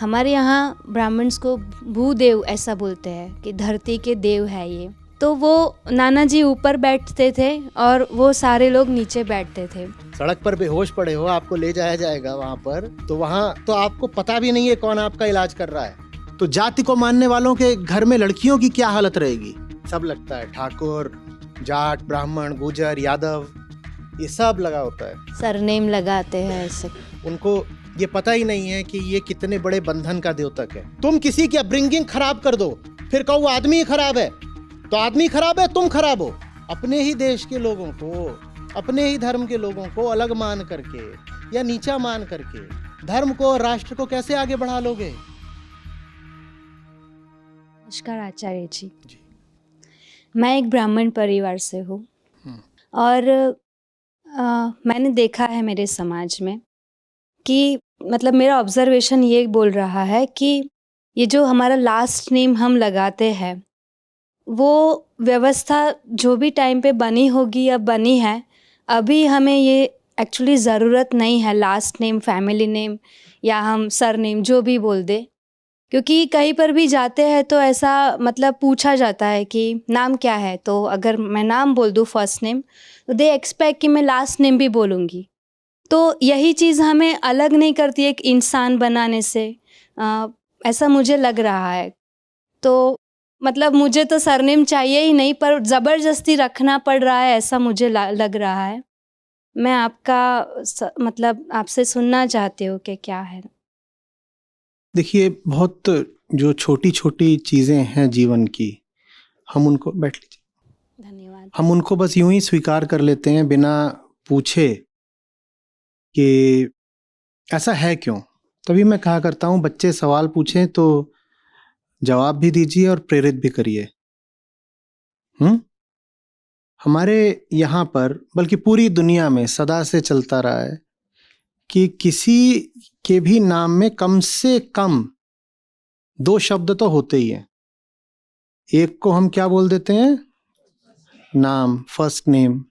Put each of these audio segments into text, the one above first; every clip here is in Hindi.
हमारे यहाँ ब्राह्मण्स को भूदेव ऐसा बोलते हैं कि धरती के देव है ये। तो वो नाना जी ऊपर बैठते थे और वो सारे लोग नीचे बैठते थे। सड़क पर बेहोश पड़े हो, आपको ले जाया जाएगा वहाँ पर, तो वहाँ तो आपको पता भी नहीं है कौन आपका इलाज कर रहा है। तो जाति को मानने वालों के घर में लड़कियों की क्या हालत रहेगी? सब लगता है ठाकुर, जाट, ब्राह्मण, गुजर, यादव, ये सब लगा होता है। सरनेम लगाते हैं ऐसे। उनको ये पता ही नहीं है कि ये कितने बड़े बंधन का द्योतक है। तुम किसी की अपब्रिंगिंग खराब कर दो, फिर कहो आदमी ही खराब है, तो आदमी खराब है, तुम खराब हो। अपने ही देश के लोगों को, अपने ही धर्म के लोगों को अलग मान करके या नीचा मान करके धर्म को और राष्ट्र को कैसे आगे बढ़ा लोगे? नमस्कार आचार्य जी। मैं एक ब्राह्मण परिवार से हूँ और मैंने देखा है मेरे समाज में कि मतलब मेरा ऑब्जर्वेशन ये बोल रहा है कि ये जो हमारा लास्ट नेम हम लगाते हैं वो व्यवस्था जो भी टाइम पे बनी होगी या बनी है, अभी हमें ये एक्चुअली ज़रूरत नहीं है लास्ट नेम, फैमिली नेम या हम सर नेम जो भी बोल दे। क्योंकि कहीं पर भी जाते हैं तो ऐसा मतलब पूछा जाता है कि नाम क्या है, तो अगर मैं नाम बोल दूँ फर्स्ट नेम तो दे एक्सपेक्ट कि मैं लास्ट नेम भी बोलूँगी। तो यही चीज़ हमें अलग नहीं करती एक इंसान बनाने से, ऐसा मुझे लग रहा है। तो मतलब मुझे तो सरनेम चाहिए ही नहीं, पर ज़बरदस्ती रखना पड़ रहा है ऐसा मुझे लग रहा है। मैं आपका मतलब आपसे सुनना चाहती हूँ कि क्या है। देखिए, बहुत जो छोटी छोटी चीज़ें हैं जीवन की, हम उनको बैठ लीजिए, धन्यवाद। हम उनको बस यूं ही स्वीकार कर लेते हैं बिना पूछे कि ऐसा है क्यों। तभी मैं कहा करता हूँ बच्चे सवाल पूछें तो जवाब भी दीजिए और प्रेरित भी करिए। हमारे यहाँ पर बल्कि पूरी दुनिया में सदा से चलता रहा है कि किसी के भी नाम में कम से कम 2 शब्द तो होते ही हैं। एक को हम क्या बोल देते हैं? नाम, फर्स्ट नेम,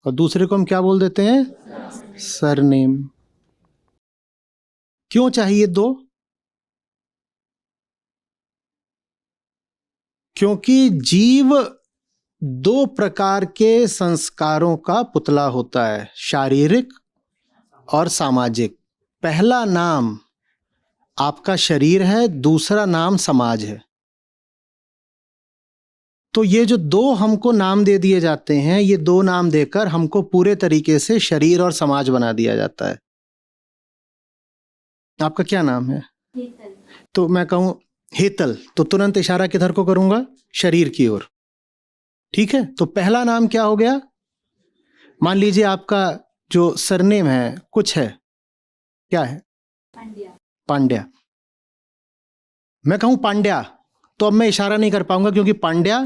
और दूसरे को हम क्या बोल देते हैं? सरनेम। क्यों चाहिए 2? क्योंकि जीव 2 प्रकार के संस्कारों का पुतला होता है, शारीरिक और सामाजिक। पहला नाम आपका शरीर है, दूसरा नाम समाज है। तो ये जो 2 हमको नाम दे दिए जाते हैं, ये 2 नाम देकर हमको पूरे तरीके से शरीर और समाज बना दिया जाता है। आपका क्या नाम है? हेतल। तो मैं कहूं हेतल, तो तुरंत इशारा किधर को करूंगा? शरीर की ओर। ठीक है, तो पहला नाम क्या हो गया? मान लीजिए आपका जो सरनेम है कुछ है, क्या है? पांड्या। पांड्या। मैं कहूं पांड्या तो अब मैं इशारा नहीं कर पाऊंगा, क्योंकि पांड्या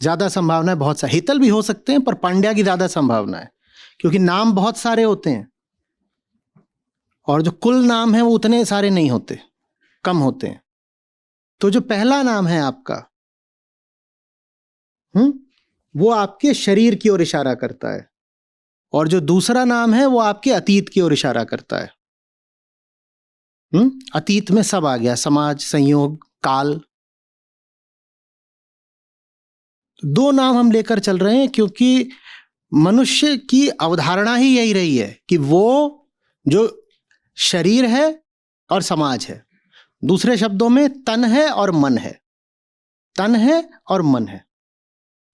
ज्यादा संभावना है बहुत सा। हेतल भी हो सकते हैं पर पांड्या की ज्यादा संभावना है, क्योंकि नाम बहुत सारे होते हैं और जो कुल नाम है वो उतने सारे नहीं होते, कम होते हैं। तो जो पहला नाम है आपका वो आपके शरीर की ओर इशारा करता है, और जो दूसरा नाम है वो आपके अतीत की ओर इशारा करता है। अतीत में सब आ गया, समाज, संयोग, काल। 2 नाम हम लेकर चल रहे हैं क्योंकि मनुष्य की अवधारणा ही यही रही है कि वो जो शरीर है और समाज है, दूसरे शब्दों में तन है और मन है, तन है और मन है।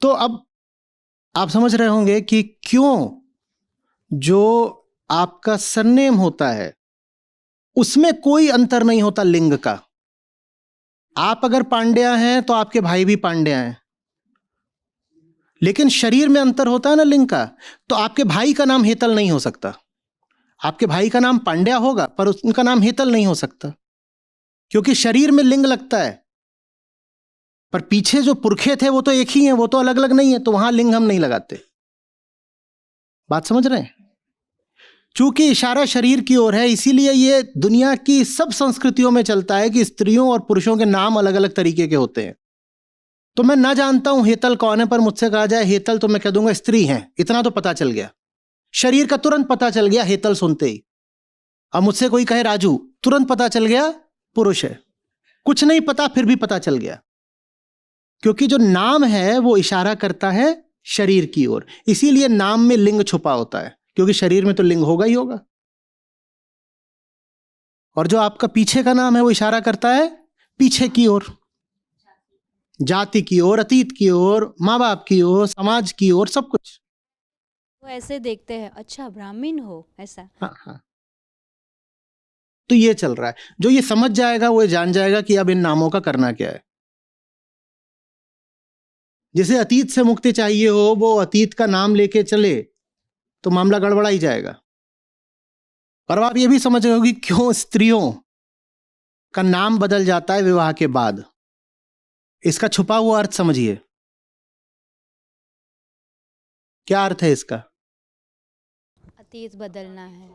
तो अब आप समझ रहे होंगे कि क्यों जो आपका सरनेम होता है उसमें कोई अंतर नहीं होता लिंग का। आप अगर पांड्या हैं तो आपके भाई भी पांड्या हैं, लेकिन शरीर में अंतर होता है ना लिंग का। तो आपके भाई का नाम हेतल नहीं हो सकता, आपके भाई का नाम पांड्या होगा पर उनका नाम हेतल नहीं हो सकता, क्योंकि शरीर में लिंग लगता है। पर पीछे जो पुरखे थे वो तो एक ही हैं, वो तो अलग अलग नहीं है, तो वहां लिंग हम नहीं लगाते। बात समझ रहे हैं? चूंकि इशारा शरीर की ओर है, इसीलिए ये दुनिया की सब संस्कृतियों में चलता है कि स्त्रियों और पुरुषों के नाम अलग अलग तरीके के होते हैं। तो मैं ना जानता हूं हेतल कौन है, पर मुझसे कहा जाए हेतल तो मैं कह दूंगा स्त्री हैं, इतना तो पता चल गया। शरीर का तुरंत पता चल गया हेतल सुनते ही। अब मुझसे कोई कहे राजू, तुरंत पता चल गया पुरुष है। कुछ नहीं पता फिर भी पता चल गया, क्योंकि जो नाम है वो इशारा करता है शरीर की ओर। इसीलिए नाम में लिंग छुपा होता है, क्योंकि शरीर में तो लिंग होगा ही होगा। और जो आपका पीछे का नाम है वो इशारा करता है पीछे की ओर, जाति की ओर, अतीत की ओर, माँ बाप की ओर, समाज की ओर, सब कुछ। वो ऐसे देखते हैं, अच्छा ब्राह्मण हो, ऐसा। हाँ हाँ, तो ये चल रहा है। जो ये समझ जाएगा वो जान जाएगा कि अब इन नामों का करना क्या है। जिसे अतीत से मुक्ति चाहिए हो वो अतीत का नाम लेके चले तो मामला गड़बड़ा ही जाएगा। और आप ये भी समझ रहे हो कि क्यों स्त्रियों का नाम बदल जाता है विवाह के बाद। इसका छुपा हुआ अर्थ समझिए। क्या अर्थ है इसका? अतीत बदलना है।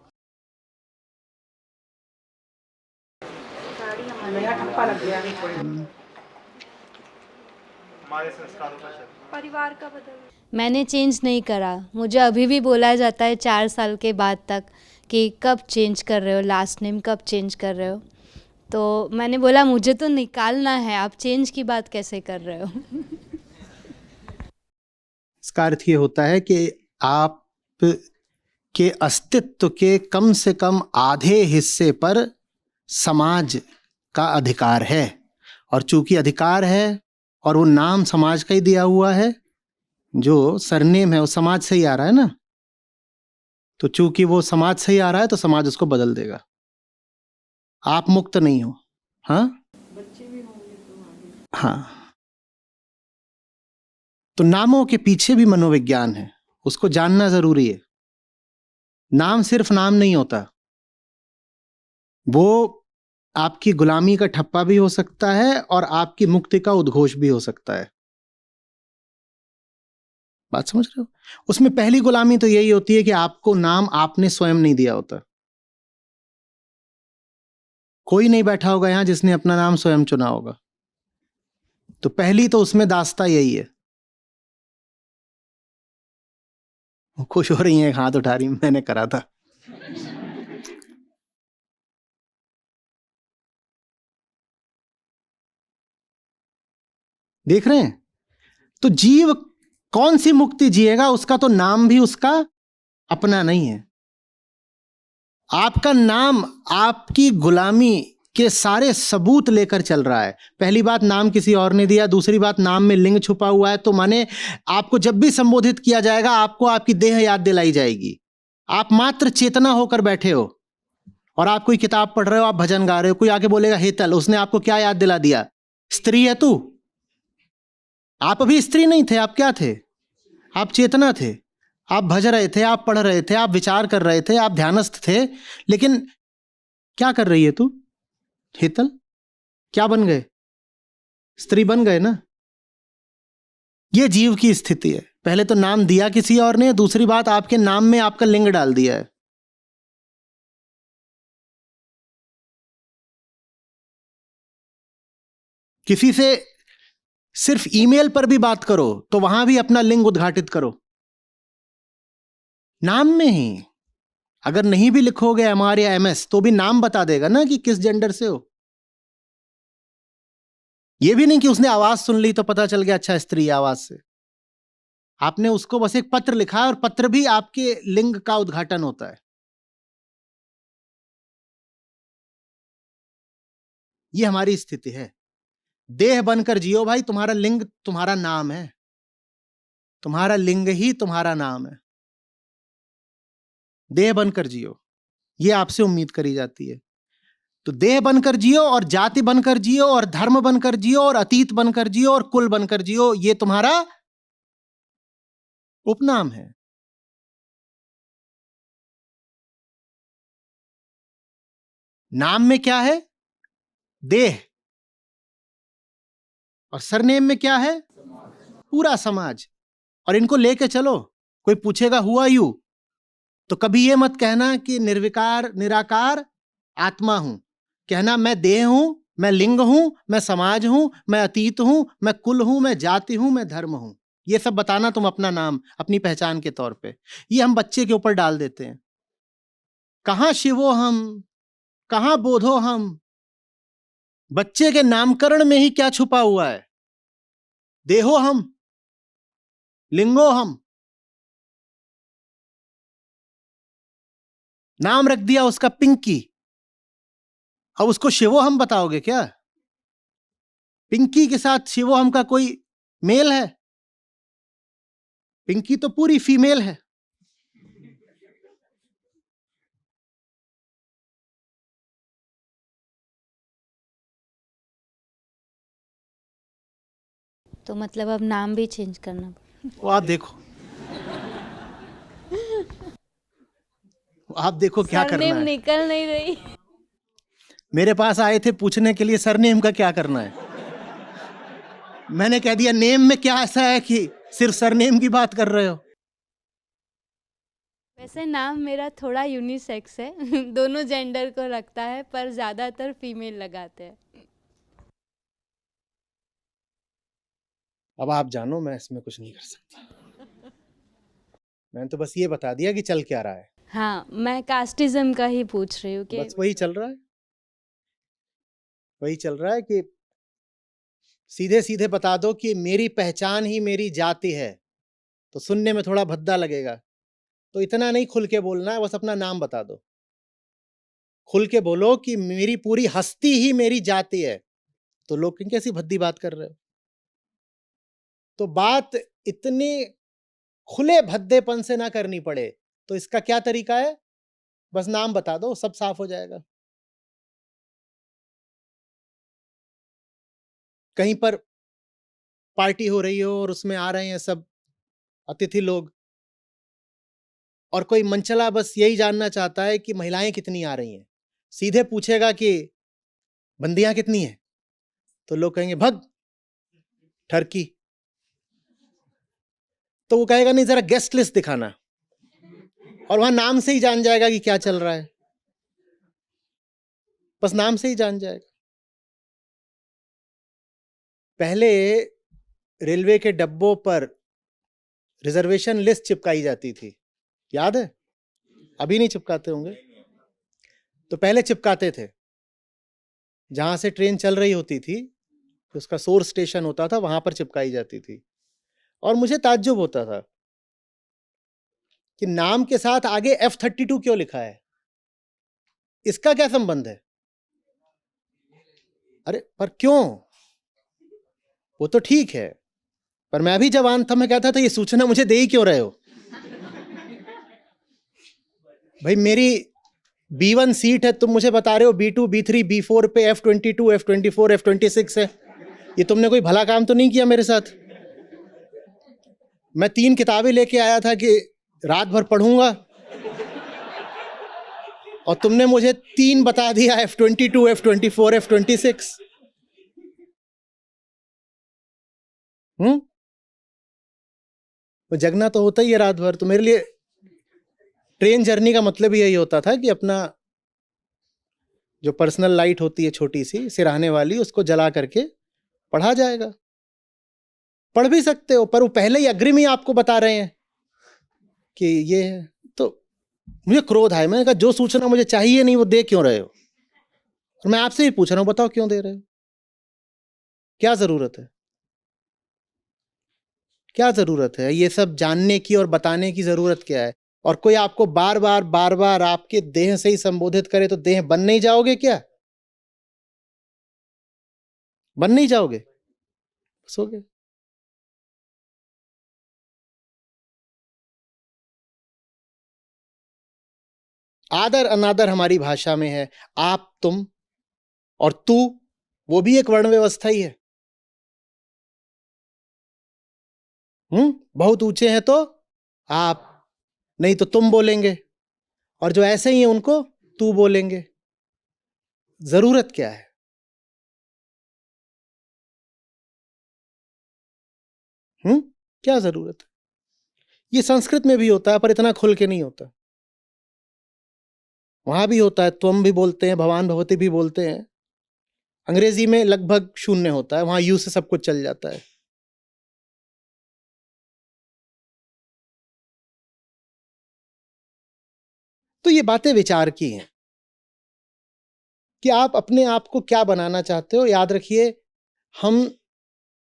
परिवार का बदल। मैंने चेंज नहीं करा। मुझे अभी भी बोला जाता है 4 साल के बाद तक कि कब चेंज कर रहे हो, लास्ट नेम कब चेंज कर रहे हो। तो मैंने बोला मुझे तो निकालना है, आप चेंज की बात कैसे कर रहे हो। इसका अर्थ ये होता है कि आप के अस्तित्व के कम से कम आधे हिस्से पर समाज का अधिकार है। और चूंकि अधिकार है और वो नाम समाज का ही दिया हुआ है, जो सरनेम है वो समाज से ही आ रहा है ना, तो चूंकि वो समाज से ही आ रहा है तो समाज उसको बदल देगा। आप मुक्त नहीं हो। हाँ, बच्चे भी होंगे तो आगे। हाँ, तो नामों के पीछे भी मनोविज्ञान है, उसको जानना जरूरी है। नाम सिर्फ नाम नहीं होता, वो आपकी गुलामी का ठप्पा भी हो सकता है और आपकी मुक्ति का उद्घोष भी हो सकता है। बात समझ रहे हो? उसमें पहली गुलामी तो यही होती है कि आपको नाम आपने स्वयं नहीं दिया होता। कोई नहीं बैठा होगा यहां जिसने अपना नाम स्वयं चुना होगा। तो पहली तो उसमें दास्ता यही है। खुश हो रही हैं, हाथ उठा रही, मैंने करा था। देख रहे हैं? तो जीव कौन सी मुक्ति जिएगा, उसका तो नाम भी उसका अपना नहीं है। आपका नाम आपकी गुलामी के सारे सबूत लेकर चल रहा है। पहली बात, नाम किसी और ने दिया। दूसरी बात, नाम में लिंग छुपा हुआ है, तो माने आपको जब भी संबोधित किया जाएगा आपको आपकी देह याद दिलाई जाएगी। आप मात्र चेतना होकर बैठे हो और आप कोई किताब पढ़ रहे हो, आप भजन गा रहे हो, कोई आके बोलेगा हेतल, उसने आपको क्या याद दिला दिया? स्त्री है तू। आप अभी स्त्री नहीं थे, आप क्या थे? आप चेतना थे। आप भज रहे थे, आप पढ़ रहे थे, आप विचार कर रहे थे, आप ध्यानस्थ थे। लेकिन क्या कर रही है तू? हेतल। क्या बन गए? स्त्री बन गए ना। ये जीव की स्थिति है। पहले तो नाम दिया किसी और ने, दूसरी बात आपके नाम में आपका लिंग डाल दिया है। किसी से सिर्फ ईमेल पर भी बात करो तो वहां भी अपना लिंग उद्घाटित करो, नाम में ही। अगर नहीं भी लिखोगे एमआर या एमएस तो भी नाम बता देगा ना कि किस जेंडर से हो। यह भी नहीं कि उसने आवाज सुन ली तो पता चल गया अच्छा स्त्री आवाज से। आपने उसको बस एक पत्र लिखा और पत्र भी आपके लिंग का उद्घाटन होता है। यह हमारी स्थिति है। देह बनकर जियो भाई, तुम्हारा लिंग तुम्हारा नाम है, तुम्हारा लिंग ही तुम्हारा नाम है। देह बनकर जियो, यह आपसे उम्मीद करी जाती है। तो देह बनकर जियो और जाति बनकर जियो और धर्म बनकर जियो और अतीत बनकर जियो और कुल बनकर जियो, यह तुम्हारा उपनाम है। नाम में क्या है? देह। और सरनेम में क्या है? पूरा समाज। और इनको लेके चलो। कोई पूछेगा हु आर यू, तो कभी ये मत कहना कि निर्विकार निराकार आत्मा हूं। कहना मैं देह हूं, मैं लिंग हूं, मैं समाज हूं, मैं अतीत हूं, मैं कुल हूं, मैं जाति हूं, मैं धर्म हूं। ये सब बताना तुम अपना नाम, अपनी पहचान के तौर पे। ये हम बच्चे के ऊपर डाल देते हैं। कहाँ शिवो हम, कहाँ बोधो हम। बच्चे के नामकरण में ही क्या छुपा हुआ है? देहो हम, लिंगो हम। नाम रख दिया उसका पिंकी, अब उसको शिवो हम बताओगे क्या? पिंकी के साथ शिवो हम का कोई मेल है? पिंकी तो पूरी फीमेल है। तो मतलब अब नाम भी चेंज करना। वो आप देखो, आप देखो क्या करना सरनेम है। निकल नहीं रही। मेरे पास आए थे पूछने के लिए सरनेम का क्या करना है। मैंने कह दिया नेम में क्या ऐसा है कि सिर्फ सरनेम की बात कर रहे हो। वैसे नाम मेरा थोड़ा यूनिसेक्स है। दोनों जेंडर को रखता है, पर ज्यादातर फीमेल लगाते हैं। अब आप जानो, मैं इसमें कुछ नहीं कर सकता। मैंने तो बस ये बता दिया कि चल क्या रहा है। हाँ, मैं कास्टिज्म का ही पूछ रही हूँ कि बस वही चल रहा है, वही चल रहा है कि सीधे सीधे बता दो कि मेरी पहचान ही मेरी जाति है, तो सुनने में थोड़ा भद्दा लगेगा। तो इतना नहीं खुल के बोलना है, बस अपना नाम बता दो। खुल के बोलो कि मेरी पूरी हस्ती ही मेरी जाति है, तो लोग कहेंगे कैसी भद्दी बात कर रहे हो। तो बात इतनी खुले भद्देपन से ना करनी पड़े, तो इसका क्या तरीका है? बस नाम बता दो, सब साफ हो जाएगा। कहीं पर पार्टी हो रही हो और उसमें आ रहे हैं सब अतिथि लोग, और कोई मनचला बस यही जानना चाहता है कि महिलाएं कितनी आ रही हैं, सीधे पूछेगा कि बंदियां कितनी हैं, तो लोग कहेंगे भग ठरकी। तो वो कहेगा नहीं, जरा गेस्ट लिस्ट दिखाना, और वहां नाम से ही जान जाएगा कि क्या चल रहा है। बस नाम से ही जान जाएगा। पहले रेलवे के डब्बों पर रिजर्वेशन लिस्ट चिपकाई जाती थी, याद है? अभी नहीं चिपकाते होंगे, तो पहले चिपकाते थे। जहां से ट्रेन चल रही होती थी, उसका सोर्स स्टेशन होता था, वहां पर चिपकाई जाती थी। और मुझे ताज्जुब होता था कि नाम के साथ आगे F32 क्यों लिखा है, इसका क्या संबंध है? अरे पर क्यों? वो तो ठीक है, पर मैं भी जवान था, मैं कहता था ये सूचना मुझे दे ही क्यों रहे हो भाई? मेरी B1 सीट है, तुम मुझे बता रहे हो B2 B3 B4 पे F22 F24 F26 है। ये तुमने कोई भला काम तो नहीं किया मेरे साथ। मैं 3 किताबें लेके आया था कि रात भर पढ़ूंगा, और तुमने मुझे 3 बता दिया, F22 F24 F26। वो जगना तो होता ही है रात भर। तो मेरे लिए ट्रेन जर्नी का मतलब ही यही होता था कि अपना जो पर्सनल लाइट होती है छोटी सी सिराने वाली, उसको जला करके पढ़ा जाएगा। पढ़ भी सकते हो, पर वो पहले ही अग्रिम ही आपको बता रहे हैं कि ये है। तो मुझे क्रोध आया, मैंने कहा जो सूचना मुझे चाहिए नहीं वो दे क्यों रहे हो? और मैं आपसे ही पूछ रहा हूं, बताओ क्यों दे रहे हो? क्या जरूरत है? क्या जरूरत है ये सब जानने की और बताने की? जरूरत क्या है? और कोई आपको बार बार आपके देह से ही संबोधित करे तो देह बन नहीं जाओगे क्या? बन नहीं जाओगे? बस हो गया। आदर अनादर हमारी भाषा में है। आप, तुम और तू, वो भी एक वर्ण व्यवस्था ही है। बहुत ऊंचे हैं तो आप, नहीं तो तुम बोलेंगे, और जो ऐसे ही हैं उनको तू बोलेंगे। जरूरत क्या है? क्या जरूरत है? ये संस्कृत में भी होता है, पर इतना खुल के नहीं होता। वहां भी होता है, त्वम भी बोलते हैं, भवान भवती भी बोलते हैं। अंग्रेजी में लगभग शून्य होता है, वहां यू से सब कुछ चल जाता है। तो ये बातें विचार की हैं कि आप अपने आप को क्या बनाना चाहते हो। याद रखिए, हम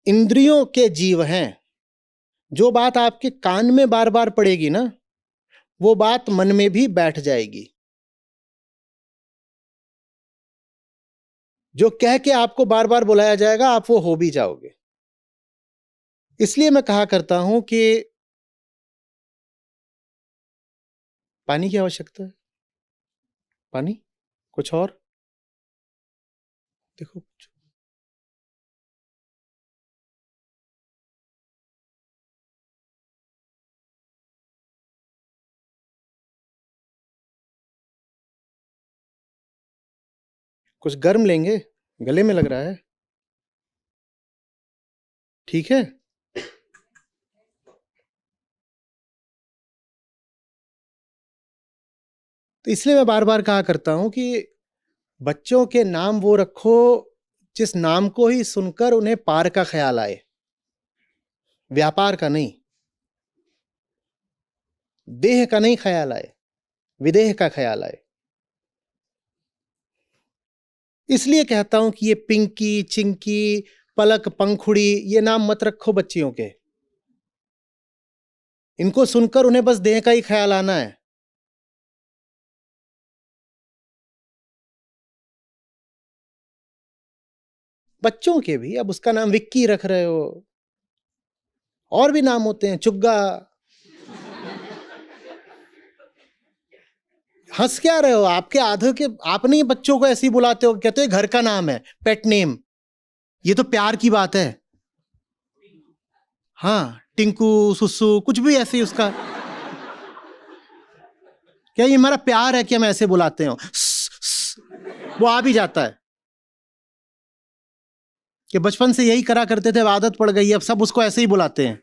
इंद्रियों के जीव हैं। जो बात आपके कान में बार बार पड़ेगी ना, वो बात मन में भी बैठ जाएगी। जो कह के आपको बार बार बुलाया जाएगा, आप वो हो भी जाओगे। इसलिए मैं कहा करता हूं कि पानी की आवश्यकता है। पानी, कुछ और देखो। कुछ गर्म लेंगे, गले में लग रहा है। ठीक है, तो इसलिए मैं बार बार कहा करता हूं कि बच्चों के नाम वो रखो जिस नाम को ही सुनकर उन्हें पार का ख्याल आए, व्यापार का नहीं, देह का नहीं ख्याल आए, विदेह का ख्याल आए। इसलिए कहता हूं कि ये पिंकी, चिंकी, पलक, पंखुड़ी, ये नाम मत रखो बच्चियों के। इनको सुनकर उन्हें बस देह का ही ख्याल आना है। बच्चों के भी, अब उसका नाम विक्की रख रहे हो, और भी नाम होते हैं, चुग्गा। हंस क्या रहे हो? आपके आधे के आप नहीं बच्चों को ऐसे ही बुलाते हो, कहते हो घर का नाम है, पेट नेम। ये तो प्यार की बात है। हाँ, टिंकू, सुसु, कुछ भी ऐसे ही उसका। क्या ये हमारा प्यार है कि हम ऐसे बुलाते हो? वो आ भी जाता है कि बचपन से यही करा करते थे, आदत पड़ गई, अब सब उसको ऐसे ही बुलाते हैं।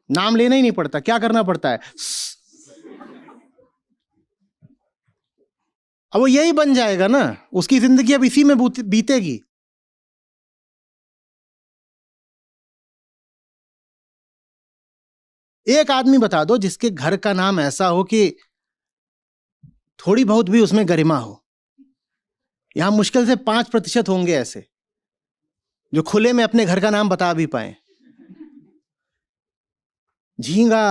नाम लेना ही नहीं पड़ता, क्या करना पड़ता है? अब वो यही बन जाएगा ना, उसकी जिंदगी अब इसी में बीतेगी। एक आदमी बता दो जिसके घर का नाम ऐसा हो कि थोड़ी बहुत भी उसमें गरिमा हो। यहां मुश्किल से 5% होंगे ऐसे जो खुले में अपने घर का नाम बता भी पाए। झींगा,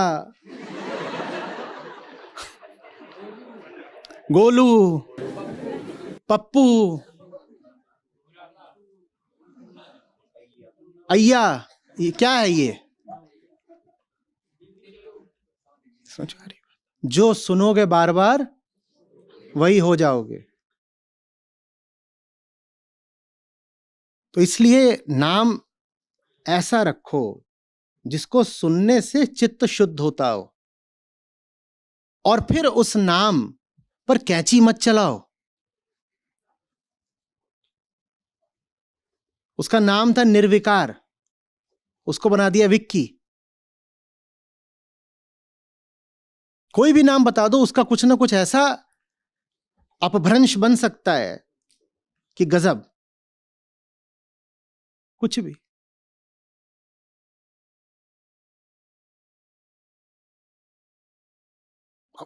गोलू, पप्पू, अय्या, ये क्या है? ये जो सुनोगे बार बार वही हो जाओगे। तो इसलिए नाम ऐसा रखो जिसको सुनने से चित्त शुद्ध होता हो, और फिर उस नाम पर कैंची मत चलाओ। उसका नाम था निर्विकार, उसको बना दिया विक्की। कोई भी नाम बता दो, उसका कुछ ना कुछ ऐसा अपभ्रंश बन सकता है कि गजब। कुछ भी,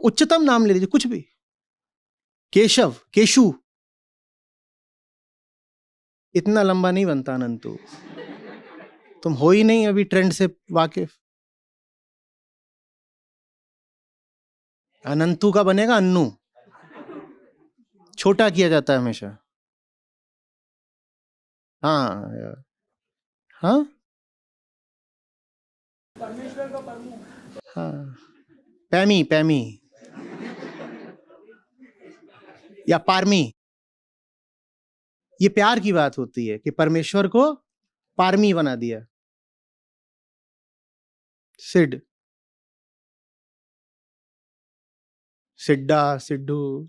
उच्चतम नाम ले लीजिए, कुछ भी, केशव, केशु, इतना लंबा नहीं बनता अनंतु। तुम हो ही नहीं अभी ट्रेंड से वाकिफ। अनंतु का बनेगा अन्नू, छोटा किया जाता है हमेशा। हाँ यार, हाँ हाँ, पैमी, पैमी या पारमी। ये प्यार की बात होती है कि परमेश्वर को पारमी बना दिया। सिड, सिड्डा, सिड्डू।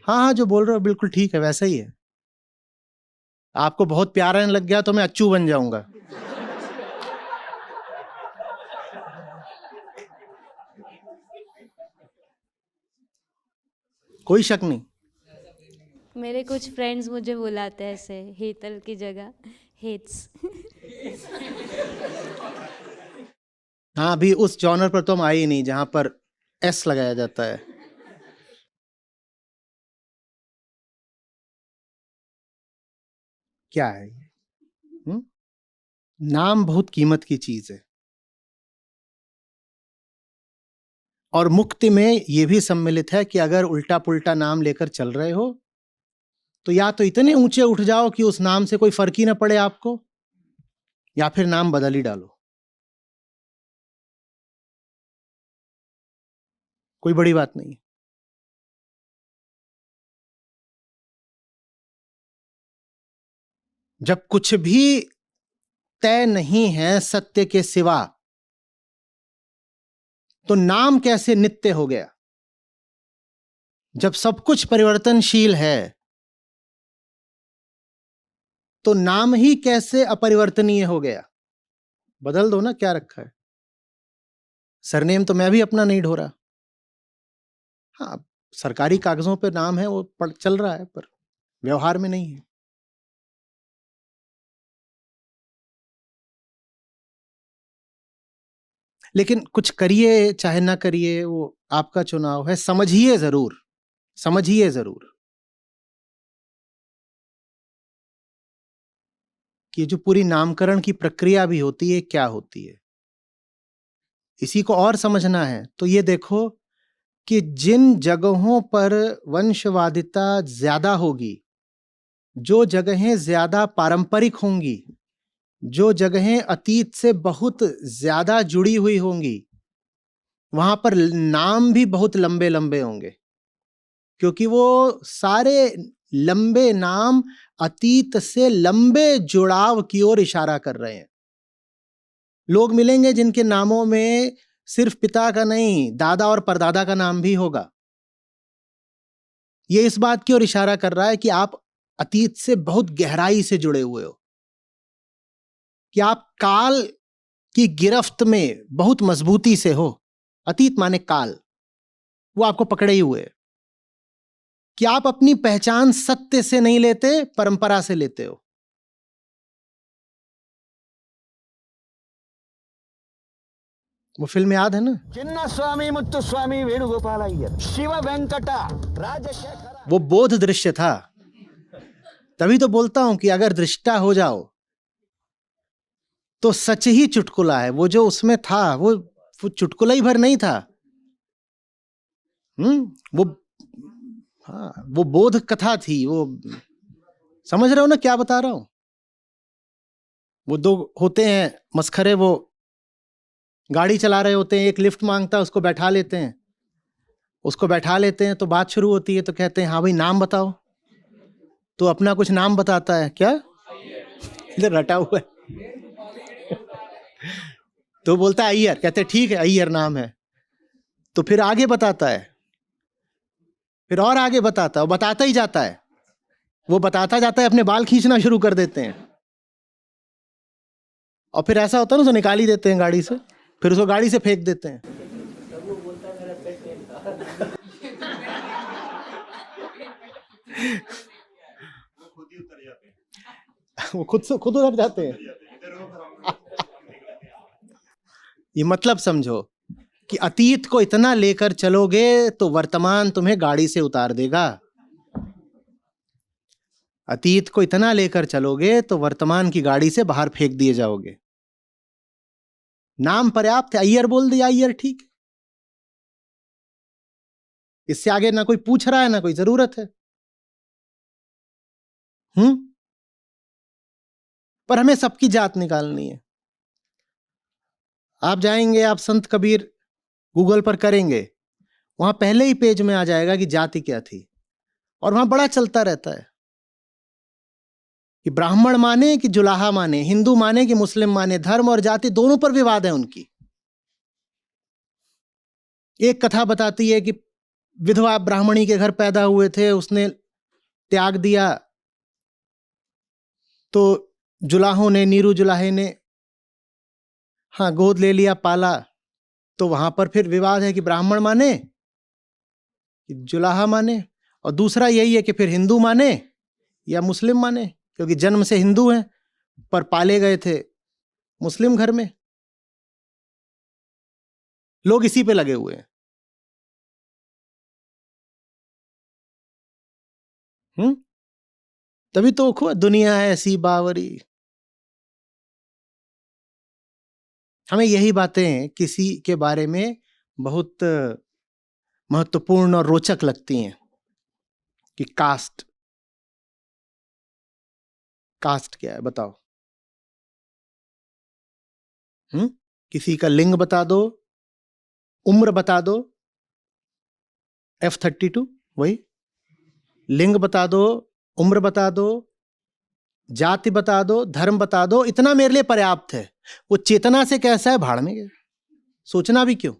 हाँ हाँ, जो बोल रहे हो बिल्कुल ठीक है, वैसा ही है। आपको बहुत प्यारा लग गया तो मैं अच्छू बन जाऊंगा। कोई शक नहीं। मेरे कुछ फ्रेंड्स मुझे बुलाते हैं ऐसे, हेतल की जगह हेट्स। हाँ, अभी उस जॉनर पर तो हम आए ही नहीं जहां पर एस लगाया जाता है। क्या है ये? नाम बहुत कीमत की चीज है। और मुक्ति में यह भी सम्मिलित है कि अगर उल्टा पुल्टा नाम लेकर चल रहे हो तो या तो इतने ऊंचे उठ जाओ कि उस नाम से कोई फर्क ही ना पड़े आपको, या फिर नाम बदल ही डालो। कोई बड़ी बात नहीं। जब कुछ भी तय नहीं है सत्य के सिवा, तो नाम कैसे नित्य हो गया? जब सब कुछ परिवर्तनशील है तो नाम ही कैसे अपरिवर्तनीय हो गया? बदल दो ना, क्या रखा है? सरनेम तो मैं भी अपना नहीं ढो रहा। हाँ, सरकारी कागजों पे नाम है, वो चल रहा है, पर व्यवहार में नहीं है। लेकिन कुछ करिए चाहे ना करिए, वो आपका चुनाव है। समझिए जरूर, समझिए जरूर कि ये जो पूरी नामकरण की प्रक्रिया भी होती है, क्या होती है। इसी को और समझना है तो ये देखो कि जिन जगहों पर वंशवादिता ज्यादा होगी, जो जगहें ज्यादा पारंपरिक होंगी, जो जगहें अतीत से बहुत ज्यादा जुड़ी हुई होंगी, वहां पर नाम भी बहुत लंबे लंबे होंगे, क्योंकि वो सारे लंबे नाम अतीत से लंबे जुड़ाव की ओर इशारा कर रहे हैं। लोग मिलेंगे जिनके नामों में सिर्फ पिता का नहीं, दादा और परदादा का नाम भी होगा। यह इस बात की ओर इशारा कर रहा है कि आप अतीत से बहुत गहराई से जुड़े हुए हो, कि आप काल की गिरफ्त में बहुत मजबूती से हो। अतीत माने काल, वो आपको पकड़े ही हुए है। कि आप अपनी पहचान सत्य से नहीं लेते, परंपरा से लेते हो। वो फिल्म याद है ना, चिन्ना स्वामी मुत्तु स्वामी वेणुगोपाल अय्यर, शिव वेंकट राजशेखर। वो बोध दृश्य था। तभी तो बोलता हूं कि अगर दृष्टा हो जाओ तो सच ही चुटकुला है। वो जो उसमें था वो चुटकुला ही भर नहीं था। वो, हाँ, वो बोध कथा थी। वो समझ रहे हो ना क्या बता रहा हूं? वो दो होते हैं मस्खरे, वो गाड़ी चला रहे होते हैं, एक लिफ्ट मांगता है, उसको बैठा लेते हैं। उसको बैठा लेते हैं तो बात शुरू होती है, तो कहते हैं हाँ भाई नाम बताओ। तो अपना कुछ नाम बताता है, क्या इधर रटा हुआ है। तो बोलता है अय्यर, कहते हैं ठीक है अय्यर नाम है। तो फिर आगे बताता है, फिर और आगे बताता है, बताता ही जाता है। वो बताता जाता है, अपने बाल खींचना शुरू कर देते हैं। और फिर ऐसा होता है ना, तो निकाल ही देते हैं गाड़ी से, फिर उसको गाड़ी से फेंक देते हैं। वो खुद उतर जाते हैं। ये मतलब समझो कि अतीत को इतना लेकर चलोगे तो वर्तमान तुम्हें गाड़ी से उतार देगा। अतीत को इतना लेकर चलोगे तो वर्तमान की गाड़ी से बाहर फेंक दिए जाओगे। नाम पर्याप्त है, अय्यर बोल दिया, अय्यर ठीक। इससे आगे ना कोई पूछ रहा है, ना कोई जरूरत है। पर हमें सबकी जात निकालनी है। आप जाएंगे, आप संत कबीर गूगल पर करेंगे, वहां पहले ही पेज में आ जाएगा कि जाति क्या थी। और वहां बड़ा चलता रहता है कि ब्राह्मण माने कि जुलाहा माने, हिंदू माने कि मुस्लिम माने, धर्म और जाति दोनों पर विवाद है उनकी। एक कथा बताती है कि विधवा ब्राह्मणी के घर पैदा हुए थे, उसने त्याग दिया, तो जुलाहों ने, नीरू जुलाहे ने हाँ गोद ले लिया, पाला। तो वहां पर फिर विवाद है कि ब्राह्मण माने कि जुलाहा माने। और दूसरा यही है कि फिर हिंदू माने या मुस्लिम माने, क्योंकि जन्म से हिंदू हैं पर पाले गए थे मुस्लिम घर में। लोग इसी पे लगे हुए हैं। तभी तो खो दुनिया ऐसी बावरी। हमें यही बातें किसी के बारे में बहुत महत्वपूर्ण और रोचक लगती हैं कि कास्ट क्या है बताओ। किसी का लिंग बता दो, उम्र बता दो, F32 वही, लिंग बता दो, उम्र बता दो, जाति बता दो, धर्म बता दो, इतना मेरे लिए पर्याप्त है। वो चेतना से कैसा है भाड़ में गया, सोचना भी क्यों।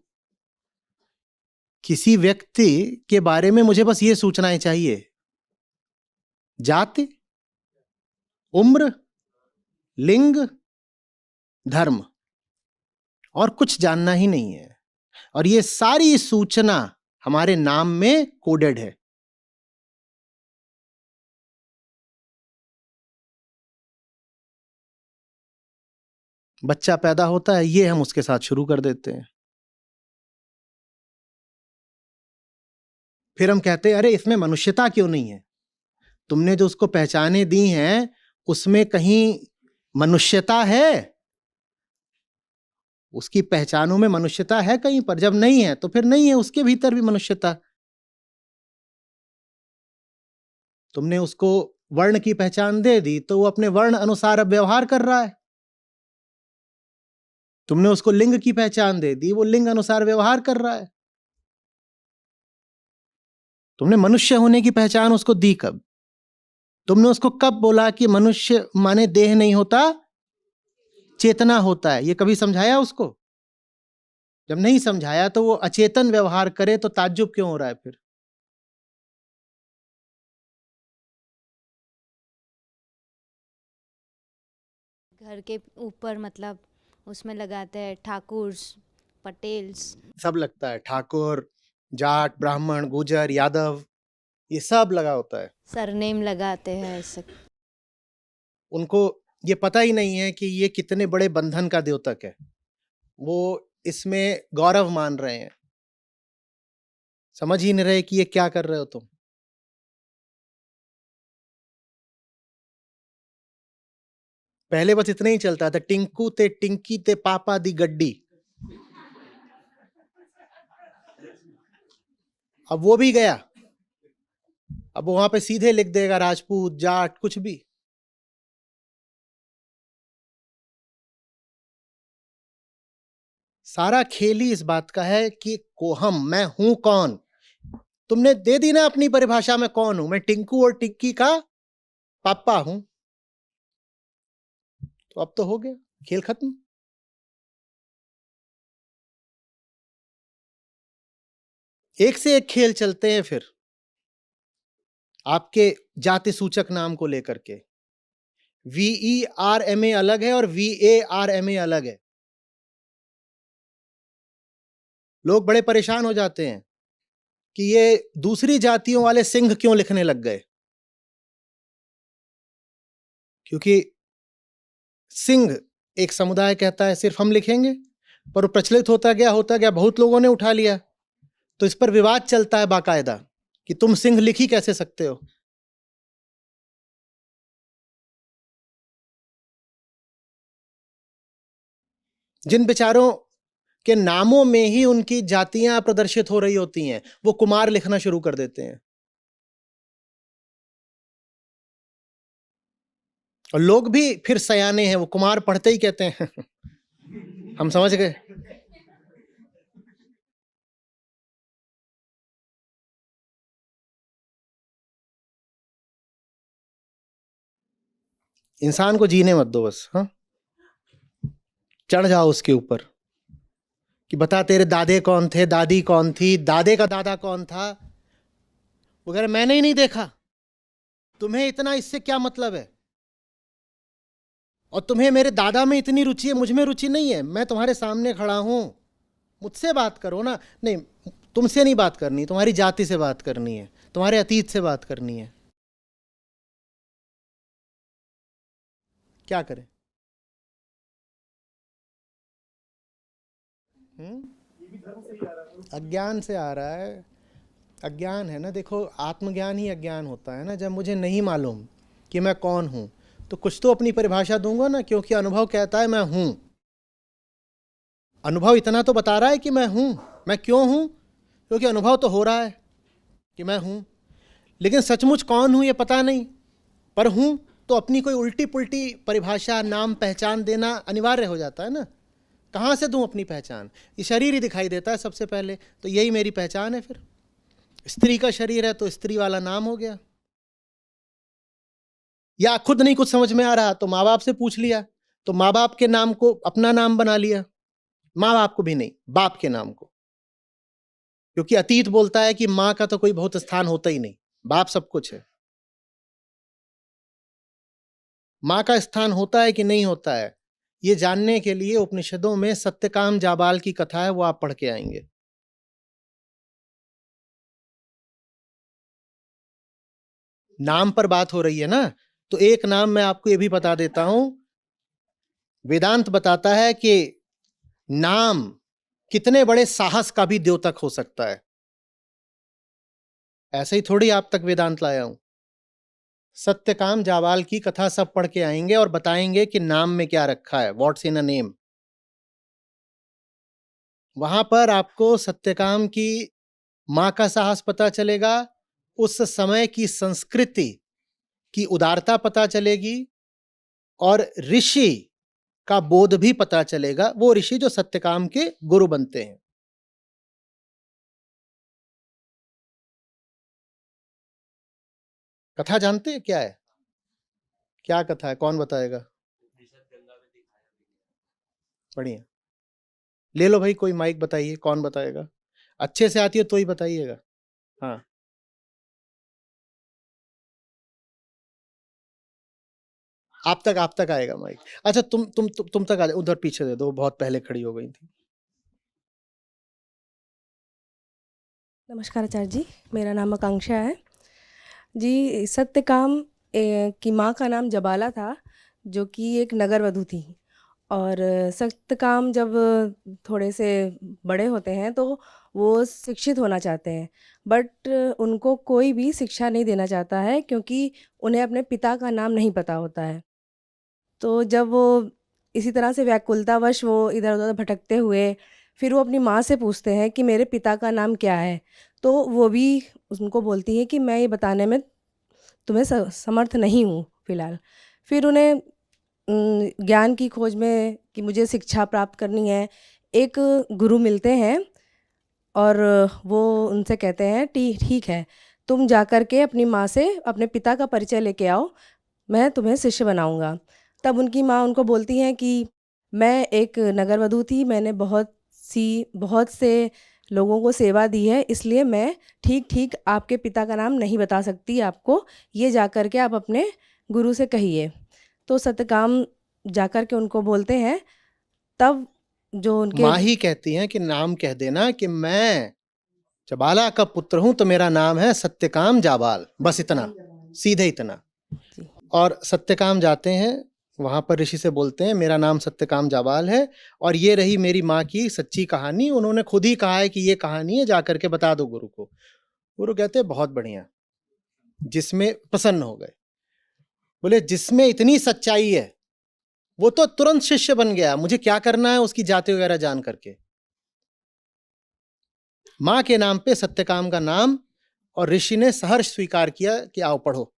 किसी व्यक्ति के बारे में मुझे बस ये सूचनाएं चाहिए, जाति, उम्र, लिंग, धर्म, और कुछ जानना ही नहीं है। और ये सारी सूचना हमारे नाम में कोडेड है। बच्चा पैदा होता है, ये हम उसके साथ शुरू कर देते हैं। फिर हम कहते हैं अरे इसमें मनुष्यता क्यों नहीं है। तुमने जो उसको पहचाने दी हैं उसमें कहीं मनुष्यता है, उसकी पहचानों में मनुष्यता है कहीं पर। जब नहीं है तो फिर नहीं है, उसके भीतर भी मनुष्यता। तुमने उसको वर्ण की पहचान दे दी तो वो अपने वर्ण अनुसार अब व्यवहार कर रहा है। तुमने उसको लिंग की पहचान दे दी, वो लिंग अनुसार व्यवहार कर रहा है। तुमने मनुष्य होने की पहचान उसको दी कब? तुमने उसको कब बोला कि मनुष्य माने देह नहीं होता, चेतना होता है? ये कभी समझाया उसको? जब नहीं समझाया तो वो अचेतन व्यवहार करे तो ताज्जुब क्यों हो रहा है फिर? घर के ऊपर मतलब उसमें लगाते हैं ठाकुर, पटेल्स, सब लगता है, ठाकुर, जाट, ब्राह्मण, गुजर, यादव, ये सब लगा होता है। सरनेम लगाते हैं ऐसे। उनको ये पता ही नहीं है कि ये कितने बड़े बंधन का द्योतक है। वो इसमें गौरव मान रहे हैं, समझ ही नहीं रहे कि ये क्या कर रहे हो तुम। पहले बस इतना ही चलता था, टिंकू ते टिंकी ते पापा दी गड्डी। अब वो भी गया, अब वहां पे सीधे लिख देगा राजपूत, जाट, कुछ भी। सारा खेल ही इस बात का है कि कोहम, मैं हूं कौन। तुमने दे दी ना अपनी परिभाषा, में कौन हूं, मैं टिंकू और टिक्की का पापा हूं। तो अब तो हो गया, खेल खत्म। एक से एक खेल चलते हैं फिर आपके जाति सूचक नाम को लेकर के। VERMA अलग है और VARMA अलग है। लोग बड़े परेशान हो जाते हैं कि ये दूसरी जातियों वाले सिंह क्यों लिखने लग गए, क्योंकि सिंह एक समुदाय कहता है सिर्फ हम लिखेंगे, पर प्रचलित होता गया, बहुत लोगों ने उठा लिया, तो इस पर विवाद चलता है बाकायदा कि तुम सिंह लिख ही कैसे सकते हो। जिन बेचारों के नामों में ही उनकी जातियां प्रदर्शित हो रही होती हैं, वो कुमार लिखना शुरू कर देते हैं। और लोग भी फिर सयाने हैं, वो कुमार पढ़ते ही कहते हैं हम समझ गए। इंसान को जीने मत दो बस, हाँ, चढ़ जाओ उसके ऊपर कि बता तेरे दादे कौन थे, दादी कौन थी, दादे का दादा कौन था वगैरह। मैंने ही नहीं देखा, तुम्हें इतना इससे क्या मतलब है? और तुम्हें मेरे दादा में इतनी रुचि है, मुझ में रुचि नहीं है। मैं तुम्हारे सामने खड़ा हूं, मुझसे बात करो ना। नहीं, तुमसे नहीं बात करनी, तुम्हारी जाति से बात करनी है, तुम्हारे अतीत से बात करनी है। क्या करें? अज्ञान से आ रहा है। अज्ञान है ना, देखो आत्मज्ञान ही अज्ञान होता है ना, जब मुझे नहीं मालूम कि मैं कौन हूं तो कुछ तो अपनी परिभाषा दूंगा ना, क्योंकि अनुभव कहता है मैं हूं। अनुभव इतना तो बता रहा है कि मैं हूं। मैं क्यों हूं? क्योंकि अनुभव तो हो रहा है कि मैं हूं, लेकिन सचमुच कौन हूं ये पता नहीं। पर हूं तो अपनी कोई उल्टी पुल्टी परिभाषा, नाम, पहचान देना अनिवार्य हो जाता है ना। कहाँ से दूं अपनी पहचान? ये शरीर ही दिखाई देता है सबसे पहले, तो यही मेरी पहचान है। फिर स्त्री का शरीर है तो स्त्री वाला नाम हो गया। या खुद नहीं कुछ समझ में आ रहा तो माँ बाप से पूछ लिया, तो माँ बाप के नाम को अपना नाम बना लिया। माँ बाप को भी नहीं, बाप के नाम को, क्योंकि अतीत बोलता है कि माँ का तो कोई बहुत स्थान होता ही नहीं, बाप सब कुछ है। माँ का स्थान होता है कि नहीं होता है, ये जानने के लिए उपनिषदों में सत्यकाम जाबाल की कथा है, वो आप पढ़ के आएंगे। नाम पर बात हो रही है ना, तो एक नाम मैं आपको ये भी बता देता हूं। वेदांत बताता है कि नाम कितने बड़े साहस का भी द्योतक हो सकता है। ऐसे ही थोड़ी आप तक वेदांत लाया हूं। सत्यकाम जाबाल की कथा सब पढ़ के आएंगे और बताएंगे कि नाम में क्या रखा है, व्हाट्स इन अ नेम। वहां पर आपको सत्यकाम की मां का साहस पता चलेगा, उस समय की संस्कृति की उदारता पता चलेगी, और ऋषि का बोध भी पता चलेगा, वो ऋषि जो सत्यकाम के गुरु बनते हैं। कथा जानते हैं क्या है? क्या कथा है, कौन बताएगा? बढ़िया, ले लो भाई, कोई माइक बताइए, कौन बताएगा? अच्छे से आती है तो ही बताइएगा। हाँ, आप तक आएगा माइक। अच्छा, तुम तक आ जाओ, उधर पीछे दे दो, बहुत पहले खड़ी हो गई थी। नमस्कार आचार्य जी, मेरा नाम आकांक्षा है जी। सत्यकाम की माँ का नाम जबाला था, जो कि एक नगर वधू थी। और सत्यकाम जब थोड़े से बड़े होते हैं तो वो शिक्षित होना चाहते हैं, बट उनको कोई भी शिक्षा नहीं देना चाहता है, क्योंकि उन्हें अपने पिता का नाम नहीं पता होता है। तो जब वो इसी तरह से व्याकुलतावश वो इधर उधर भटकते हुए फिर वो अपनी माँ से पूछते हैं कि मेरे पिता का नाम क्या है, तो वो भी उनको बोलती है कि मैं ये बताने में तुम्हें समर्थ नहीं हूँ फ़िलहाल। फिर उन्हें ज्ञान की खोज में कि मुझे शिक्षा प्राप्त करनी है, एक गुरु मिलते हैं और वो उनसे कहते हैं ठीक है, तुम जा कर के अपनी माँ से अपने पिता का परिचय लेके आओ, मैं तुम्हें शिष्य बनाऊंगा। तब उनकी माँ उनको बोलती हैं कि मैं एक नगरवधू थी, मैंने बहुत से लोगों को सेवा दी है, इसलिए मैं ठीक आपके पिता का नाम नहीं बता सकती आपको, ये जा कर के आप अपने गुरु से कहिए। तो सत्यकाम जा कर के उनको बोलते हैं। तब जो उनके माँ ही कहती हैं कि नाम कह देना कि मैं जबाला का पुत्र हूं, तो मेरा नाम है सत्यकाम जाबाल, बस इतना, सीधे इतना। और सत्यकाम जाते हैं, वहां पर ऋषि से बोलते हैं मेरा नाम सत्यकाम जाबाल है, और ये रही मेरी माँ की सच्ची कहानी। उन्होंने खुद ही कहा है कि ये कहानी है, जाकर के बता दो गुरु को। गुरु कहते हैं बहुत बढ़िया, जिसमें प्रसन्न हो गए। बोले जिसमें इतनी सच्चाई है वो तो तुरंत शिष्य बन गया, मुझे क्या करना है उसकी जाति वगैरह जान करके। माँ के नाम पे सत्यकाम का नाम, और ऋषि ने सहर्ष स्वीकार किया कि आओ पढ़ो।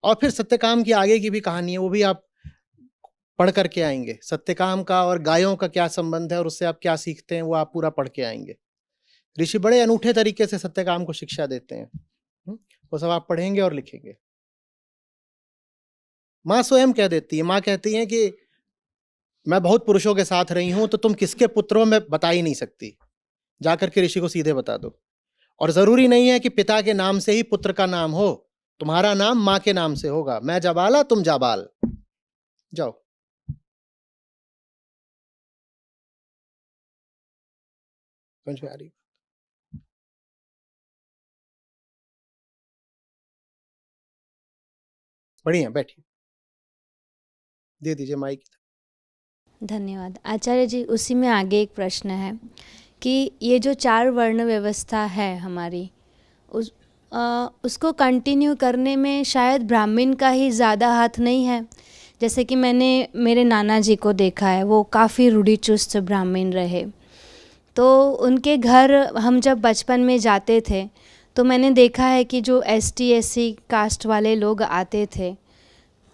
और फिर सत्यकाम की आगे की भी कहानी है, वो भी आप पढ़ करके आएंगे। सत्यकाम का और गायों का क्या संबंध है और उससे आप क्या सीखते हैं, वो आप पूरा पढ़ के आएंगे। ऋषि बड़े अनूठे तरीके से सत्यकाम को शिक्षा देते हैं, वो सब आप पढ़ेंगे और लिखेंगे। माँ स्वयं कह देती है, माँ कहती है कि मैं बहुत पुरुषों के साथ रही हूं, तो तुम किसके पुत्र हो मैं बता ही नहीं सकती, जाकर के ऋषि को सीधे बता दो। और जरूरी नहीं है कि पिता के नाम से ही पुत्र का नाम हो, तुम्हारा नाम माँ के नाम से होगा। मैं जबाला, तुम जाबाल, जाओ। समझ में आ रही? बढ़िया, बैठिए, दे दीजिए माइक। धन्यवाद आचार्य जी। उसी में आगे एक प्रश्न है कि ये जो 4 वर्ण व्यवस्था है हमारी, उसको कंटिन्यू करने में शायद ब्राह्मण का ही ज़्यादा हाथ नहीं है। जैसे कि मैंने मेरे नाना जी को देखा है, वो काफ़ी रूढ़िचुस्त ब्राह्मण रहे। तो उनके घर हम जब बचपन में जाते थे तो मैंने देखा है कि जो ST SC कास्ट वाले लोग आते थे,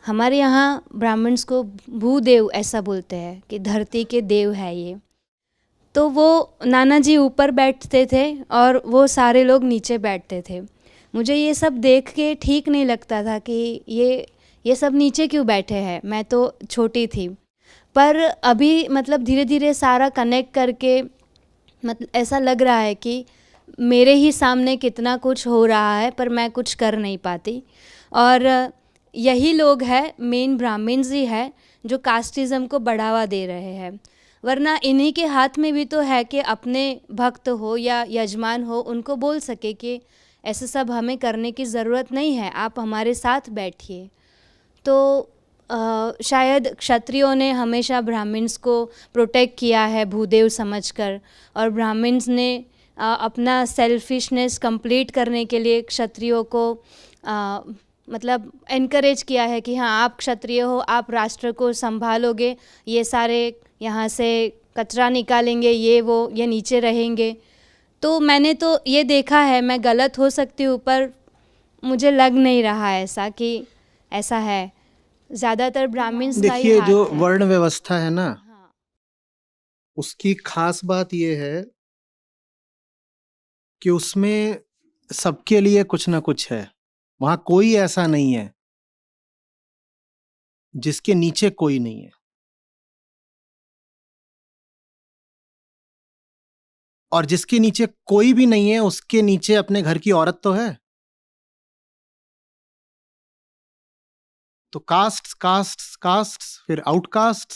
हमारे यहाँ ब्राह्मण्स को भूदेव ऐसा बोलते हैं कि धरती के देव है ये। तो वो नाना जी ऊपर बैठते थे और वो सारे लोग नीचे बैठते थे। मुझे ये सब देख के ठीक नहीं लगता था कि ये सब नीचे क्यों बैठे हैं, मैं तो छोटी थी। पर अभी मतलब धीरे धीरे सारा कनेक्ट करके मतलब ऐसा लग रहा है कि मेरे ही सामने कितना कुछ हो रहा है पर मैं कुछ कर नहीं पाती। और यही लोग हैं, मेन ब्राह्मण्स ही है जो कास्टिज़म को बढ़ावा दे रहे हैं। वरना इन्हीं के हाथ में भी तो है कि अपने भक्त हो या यजमान हो उनको बोल सके कि ऐसे सब हमें करने की ज़रूरत नहीं है, आप हमारे साथ बैठिए। तो शायद क्षत्रियों ने हमेशा ब्राह्मण्स को प्रोटेक्ट किया है भूदेव समझकर, और ब्राह्मण्स ने अपना सेल्फिशनेस कंप्लीट करने के लिए क्षत्रियों को मतलब एनकरेज किया है कि हाँ आप क्षत्रिय हो, आप राष्ट्र को संभालोगे, ये सारे यहाँ से कचरा निकालेंगे, ये नीचे रहेंगे। तो मैंने तो ये देखा है, मैं गलत हो सकती हूँ पर मुझे लग नहीं रहा ऐसा कि ऐसा है। ज़्यादातर ब्राह्मण्स का ही देखिए, हाथ जो है। वर्ण व्यवस्था है ना, हाँ, उसकी खास बात ये है कि उसमें सबके लिए कुछ ना कुछ है। वहां कोई ऐसा नहीं है जिसके नीचे कोई नहीं है। और जिसके नीचे कोई भी नहीं है उसके नीचे अपने घर की औरत तो है। तो कास्ट कास्ट कास्ट, फिर आउटकास्ट,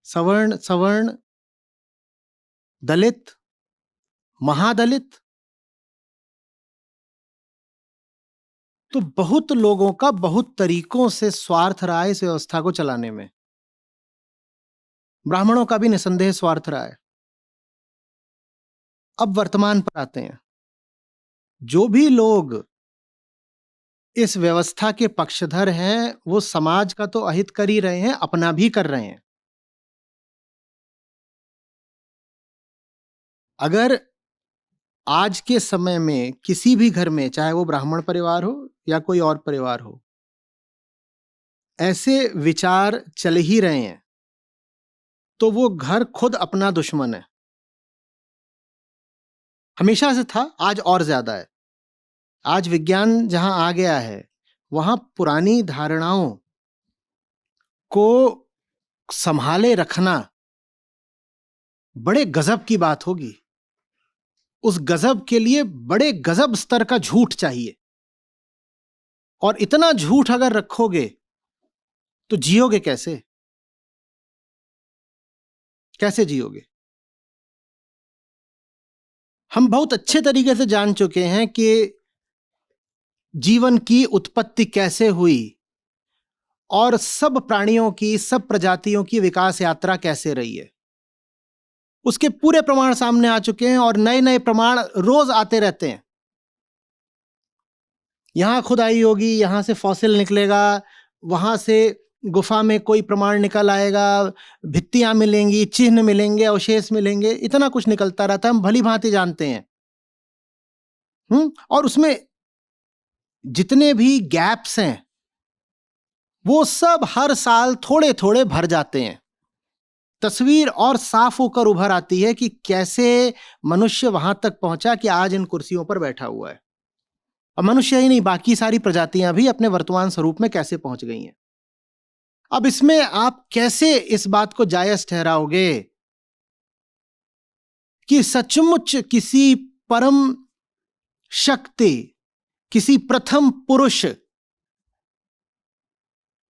सवर्ण सवर्ण, दलित, महादलित। तो बहुत लोगों का बहुत तरीकों से स्वार्थ रहा है इस व्यवस्था को चलाने में। ब्राह्मणों का भी निसंदेह स्वार्थ रहा है। अब वर्तमान पर आते हैं। जो भी लोग इस व्यवस्था के पक्षधर हैं वो समाज का तो अहित कर ही रहे हैं, अपना भी कर रहे हैं। अगर आज के समय में किसी भी घर में, चाहे वो ब्राह्मण परिवार हो या कोई और परिवार हो, ऐसे विचार चल ही रहे हैं तो वो घर खुद अपना दुश्मन है। हमेशा से था, आज और ज्यादा है। आज विज्ञान जहां आ गया है वहां पुरानी धारणाओं को संभाले रखना बड़े गजब की बात होगी। उस गजब के लिए बड़े गजब स्तर का झूठ चाहिए। और इतना झूठ अगर रखोगे तो जियोगे कैसे? कैसे जियोगे? हम बहुत अच्छे तरीके से जान चुके हैं कि जीवन की उत्पत्ति कैसे हुई और सब प्राणियों की, सब प्रजातियों की विकास यात्रा कैसे रही है। उसके पूरे प्रमाण सामने आ चुके हैं और नए नए प्रमाण रोज आते रहते हैं। यहां खुदाई होगी, यहां से फॉसिल निकलेगा, वहां से गुफा में कोई प्रमाण निकल आएगा, भित्तियां मिलेंगी, चिन्ह मिलेंगे, अवशेष मिलेंगे, इतना कुछ निकलता रहता है, हम भली भांति जानते हैं। और उसमें जितने भी गैप्स हैं वो सब हर साल थोड़े थोड़े भर जाते हैं। तस्वीर और साफ होकर उभर आती है कि कैसे मनुष्य वहां तक पहुंचा कि आज इन कुर्सियों पर बैठा हुआ है। और मनुष्य ही नहीं, बाकी सारी प्रजातियां भी अपने वर्तमान स्वरूप में कैसे पहुंच गई हैं। अब इसमें आप कैसे इस बात को जायज ठहराओगे कि सचमुच किसी परम शक्ति, किसी प्रथम पुरुष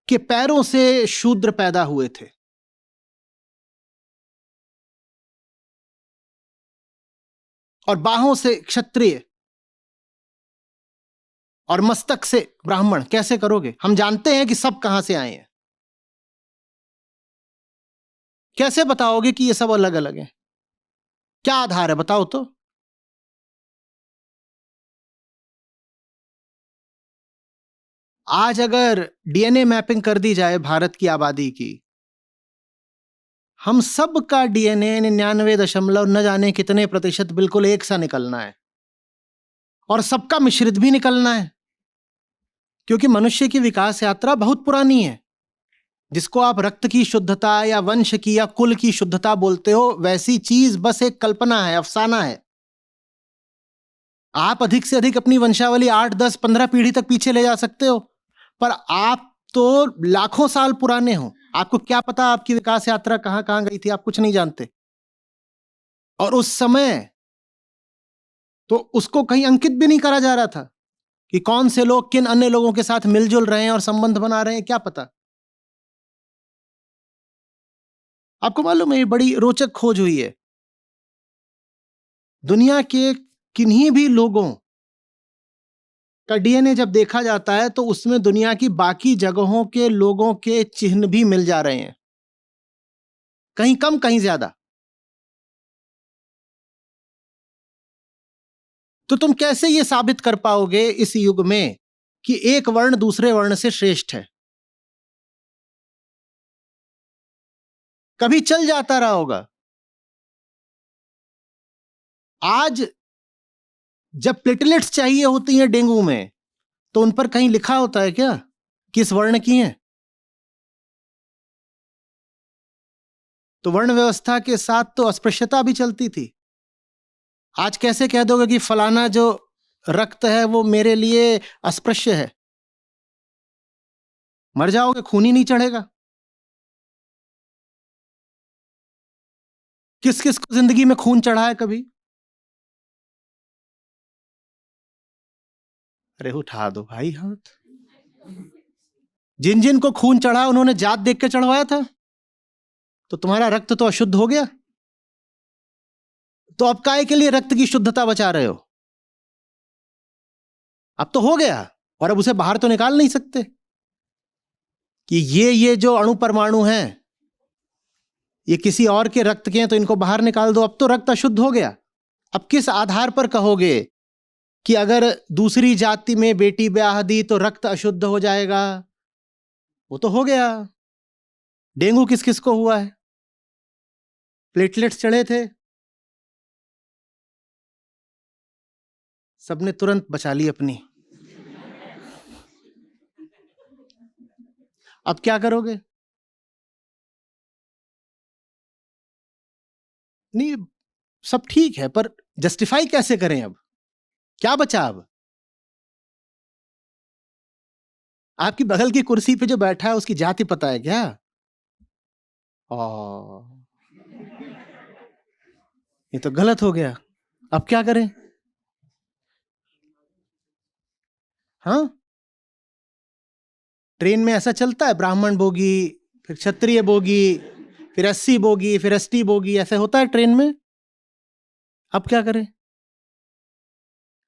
के पैरों से शूद्र पैदा हुए थे? और बाहों से क्षत्रिय और मस्तक से ब्राह्मण कैसे करोगे? हम जानते हैं कि सब कहां से आए हैं। कैसे बताओगे कि ये सब अलग अलग है? क्या आधार है, बताओ तो। आज अगर डीएनए मैपिंग कर दी जाए भारत की आबादी की, हम सब का डीएनए 99 न जाने कितने प्रतिशत बिल्कुल एक सा निकलना है, और सबका मिश्रित भी निकलना है, क्योंकि मनुष्य की विकास यात्रा बहुत पुरानी है। जिसको आप रक्त की शुद्धता या वंश की या कुल की शुद्धता बोलते हो, वैसी चीज बस एक कल्पना है, अफसाना है। आप अधिक से अधिक अपनी वंशावली 8, 10, 15 पीढ़ी तक पीछे ले जा सकते हो, पर आप तो लाखों साल पुराने हो। आपको क्या पता आपकी विकास यात्रा कहां कहां गई थी? आप कुछ नहीं जानते। और उस समय तो उसको कहीं अंकित भी नहीं करा जा रहा था कि कौन से लोग किन अन्य लोगों के साथ मिलजुल रहे हैं और संबंध बना रहे हैं, क्या पता। आपको मालूम है, ये बड़ी रोचक खोज हुई है। दुनिया के किन्हीं भी लोगों का डीएनए जब देखा जाता है तो उसमें दुनिया की बाकी जगहों के लोगों के चिन्ह भी मिल जा रहे हैं, कहीं कम कहीं ज्यादा। तो तुम कैसे यह साबित कर पाओगे इस युग में कि एक वर्ण दूसरे वर्ण से श्रेष्ठ है? कभी चल जाता रहा होगा। आज जब प्लेटलेट्स चाहिए होती हैं डेंगू में, तो उन पर कहीं लिखा होता है क्या किस वर्ण की हैं? तो वर्ण व्यवस्था के साथ तो अस्पृश्यता भी चलती थी। आज कैसे कह दोगे कि फलाना जो रक्त है वो मेरे लिए अस्पृश्य है? मर जाओगे, खून ही नहीं चढ़ेगा। किस किस को जिंदगी में खून चढ़ा है कभी? अरे उठा दो भाई हाथ। जिन जिन को खून चढ़ा उन्होंने जात देख के चढ़वाया था, तो तुम्हारा रक्त तो अशुद्ध हो गया। तो अब काय के लिए रक्त की शुद्धता बचा रहे हो? अब तो हो गया, और अब उसे बाहर तो निकाल नहीं सकते कि ये जो अणु परमाणु हैं ये किसी और के रक्त के हैं, तो इनको बाहर निकाल दो। अब तो रक्त अशुद्ध हो गया। अब किस आधार पर कहोगे कि अगर दूसरी जाति में बेटी ब्याह दी तो रक्त अशुद्ध हो जाएगा? वो तो हो गया। डेंगू किस किस को हुआ है? प्लेटलेट्स चढ़े थे, सबने तुरंत बचा ली अपनी। अब क्या करोगे? नहीं, सब ठीक है, पर जस्टिफाई कैसे करें? अब क्या बचा? अब आपकी बगल की कुर्सी पे जो बैठा है उसकी जाति पता है क्या? ये तो गलत हो गया। अब क्या करें? हाँ, ट्रेन में ऐसा चलता है, ब्राह्मण बोगी, फिर क्षत्रिय बोगी, फिर एससी बोगी, फिर एसटी बोगी, ऐसे होता है ट्रेन में। अब क्या करें?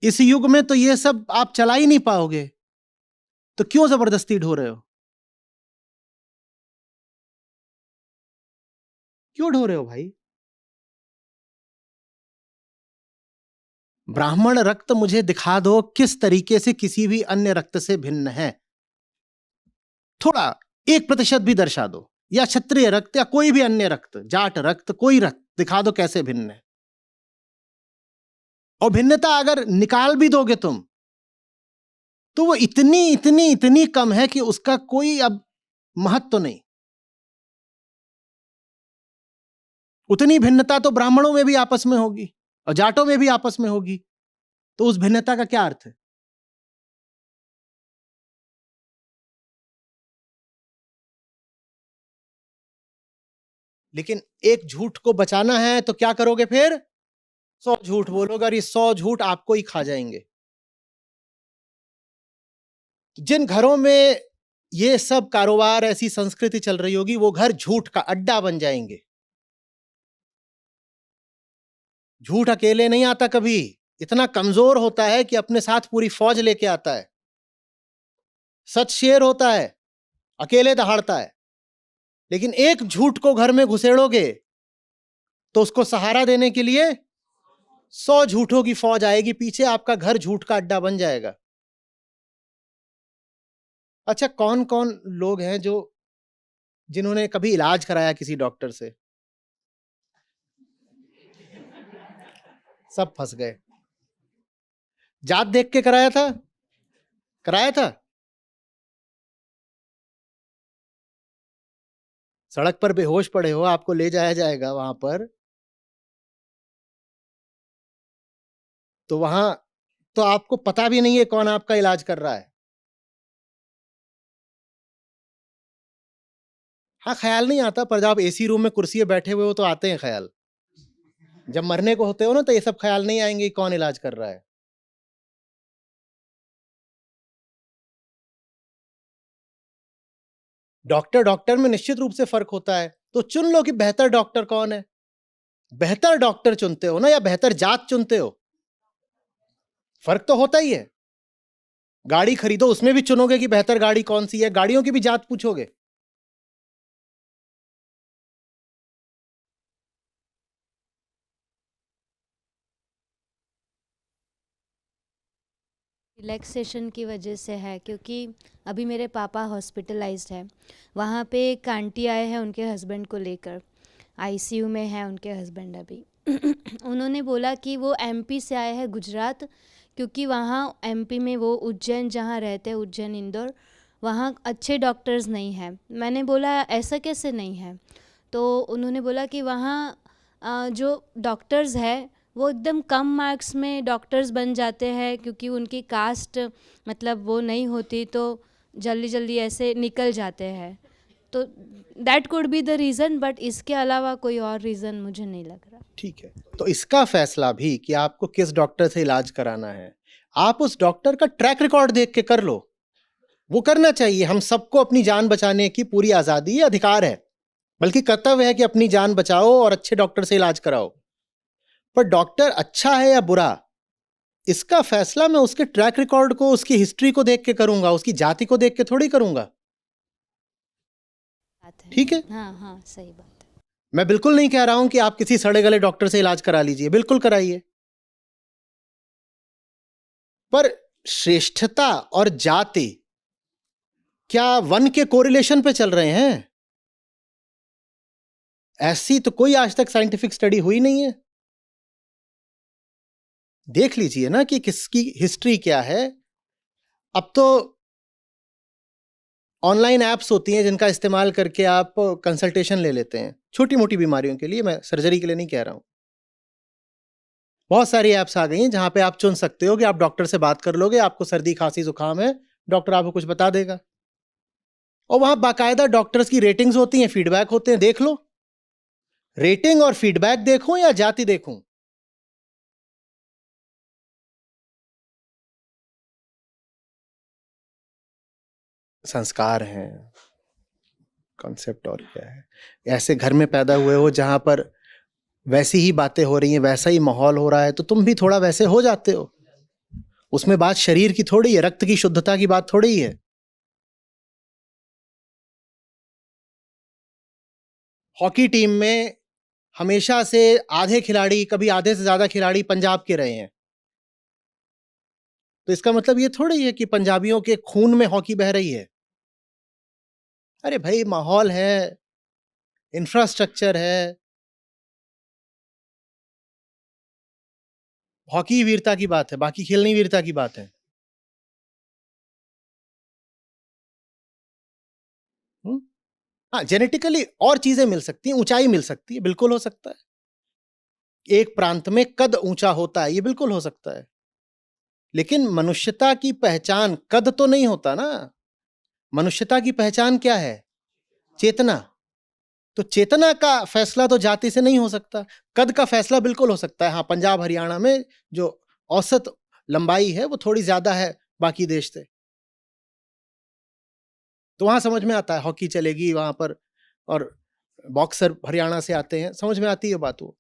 इस युग में तो ये सब आप चला ही नहीं पाओगे, तो क्यों जबरदस्ती ढो रहे हो? क्यों ढो रहे हो भाई? ब्राह्मण रक्त मुझे दिखा दो किस तरीके से किसी भी अन्य रक्त से भिन्न है। थोड़ा 1% भी दर्शा दो, या क्षत्रिय रक्त या कोई भी अन्य रक्त, जाट रक्त, कोई रक्त दिखा दो कैसे भिन्न है। और भिन्नता अगर निकाल भी दोगे तुम, तो वो इतनी इतनी इतनी कम है कि उसका कोई अब महत्व तो नहीं। उतनी भिन्नता तो ब्राह्मणों में भी आपस में होगी और जाटों में भी आपस में होगी, तो उस भिन्नता का क्या अर्थ है? लेकिन एक झूठ को बचाना है तो क्या करोगे फिर? 100 झूठ बोलोगे, और ये 100 झूठ आपको ही खा जाएंगे। जिन घरों में ये सब कारोबार, ऐसी संस्कृति चल रही होगी, वो घर झूठ का अड्डा बन जाएंगे। झूठ अकेले नहीं आता कभी, इतना कमजोर होता है कि अपने साथ पूरी फौज लेके आता है। सच शेर होता है, अकेले दहाड़ता है। लेकिन एक झूठ को घर में घुसेड़ोगे तो उसको सहारा देने के लिए 100 झूठों की फौज आएगी पीछे, आपका घर झूठ का अड्डा बन जाएगा। अच्छा, कौन कौन लोग हैं जो जिन्होंने कभी इलाज कराया किसी डॉक्टर से? सब फंस गए। जात देख के कराया था? कराया था? सड़क पर बेहोश पड़े हो, आपको ले जाया जाएगा वहां पर, तो वहां तो आपको पता भी नहीं है कौन आपका इलाज कर रहा है। हाँ, ख्याल नहीं आता, पर जब आप एसी रूम में कुर्सी पे बैठे हुए हो तो आते हैं ख्याल। जब मरने को होते हो ना तो ये सब ख्याल नहीं आएंगे कि कौन इलाज कर रहा है। डॉक्टर डॉक्टर में निश्चित रूप से फर्क होता है, तो चुन लो कि बेहतर डॉक्टर कौन है। बेहतर डॉक्टर चुनते हो ना, या बेहतर जात चुनते हो? फर्क तो होता ही है। गाड़ी खरीदो, उसमें भी चुनोगे कि बेहतर गाड़ी कौन सी है, गाड़ियों की भी जात पूछोगे। रिलैक्सेशन की वजह से है, क्योंकि अभी मेरे पापा हॉस्पिटलाइज्ड है। वहाँ पे एक आंटी आए हैं उनके हस्बैंड को लेकर, आईसीयू में है उनके हस्बैंड अभी। उन्होंने बोला कि वो एमपी से आए हैं गुजरात, क्योंकि वहाँ एमपी में वो उज्जैन जहाँ रहते हैं, उज्जैन इंदौर, वहाँ अच्छे डॉक्टर्स नहीं हैं। मैंने बोला ऐसा कैसे नहीं है? तो उन्होंने बोला कि वहाँ जो डॉक्टर्स है वो एकदम कम मार्क्स में डॉक्टर्स बन जाते हैं, क्योंकि उनकी कास्ट मतलब वो नहीं होती, तो जल्दी जल्दी ऐसे निकल जाते हैं। तो that could be the reason, but इसके अलावा कोई और रीज़न मुझे नहीं लग रहा। ठीक है, तो इसका फैसला भी कि आपको किस डॉक्टर से इलाज कराना है, आप उस डॉक्टर का ट्रैक रिकॉर्ड देख के कर लो। वो करना चाहिए। हम सबको अपनी जान बचाने की पूरी आजादी है, अधिकार है, बल्कि कर्तव्य है कि अपनी जान बचाओ और अच्छे डॉक्टर से इलाज कराओ। पर डॉक्टर अच्छा है या बुरा, इसका फैसला मैं उसके ट्रैक रिकॉर्ड को, उसकी हिस्ट्री को देख के करूंगा, उसकी जाति को देख के थोड़ी करूंगा। बात है। ठीक है? हाँ हाँ, सही बात है। मैं बिल्कुल नहीं कह रहा हूं कि आप किसी सड़े गले डॉक्टर से इलाज करा लीजिए, बिल्कुल कराइए, पर श्रेष्ठता और जाति क्या वन के कोरिलेशन पे चल रहे हैं? ऐसी तो कोई आज तक साइंटिफिक स्टडी हुई नहीं है। देख लीजिए ना कि किसकी हिस्ट्री क्या है। अब तो ऑनलाइन एप्स होती हैं जिनका इस्तेमाल करके आप कंसल्टेशन ले लेते हैं छोटी मोटी बीमारियों के लिए, मैं सर्जरी के लिए नहीं कह रहा हूं। बहुत सारी एप्स आ गई हैं जहां पे आप चुन सकते हो कि आप डॉक्टर से बात कर लोगे, आपको सर्दी खांसी जुकाम है, डॉक्टर आपको कुछ बता देगा, और वहां बाकायदा डॉक्टर्स की रेटिंग्स होती हैं, फीडबैक होते हैं, देख लो। रेटिंग और फीडबैक देखूं या जाति देखूं? संस्कार हैं, कॉन्सेप्ट और क्या है। ऐसे घर में पैदा हुए हो जहां पर वैसी ही बातें हो रही हैं, वैसा ही माहौल हो रहा है, तो तुम भी थोड़ा वैसे हो जाते हो। उसमें बात शरीर की थोड़ी है, रक्त की शुद्धता की बात थोड़ी ही है। हॉकी टीम में हमेशा से आधे खिलाड़ी, कभी आधे से ज्यादा खिलाड़ी पंजाब के रहे हैं, तो इसका मतलब ये थोड़ी है कि पंजाबियों के खून में हॉकी बह रही है। अरे भाई, माहौल है, इंफ्रास्ट्रक्चर है। हॉकी वीरता की बात है, बाकी खेल नहीं वीरता की बात है। हम्म? हाँ, जेनेटिकली और चीजें मिल सकती हैं, ऊंचाई मिल सकती है, बिल्कुल हो सकता है। एक प्रांत में कद ऊंचा होता है, ये बिल्कुल हो सकता है, लेकिन मनुष्यता की पहचान कद तो नहीं होता ना। मनुष्यता की पहचान क्या है? चेतना। तो चेतना का फैसला तो जाति से नहीं हो सकता। कद का फैसला बिल्कुल हो सकता है। हाँ, पंजाब हरियाणा में जो औसत लंबाई है वो थोड़ी ज्यादा है बाकी देश से, तो वहां समझ में आता है हॉकी चलेगी वहां पर, और बॉक्सर हरियाणा से आते हैं, समझ में आती है बात वो।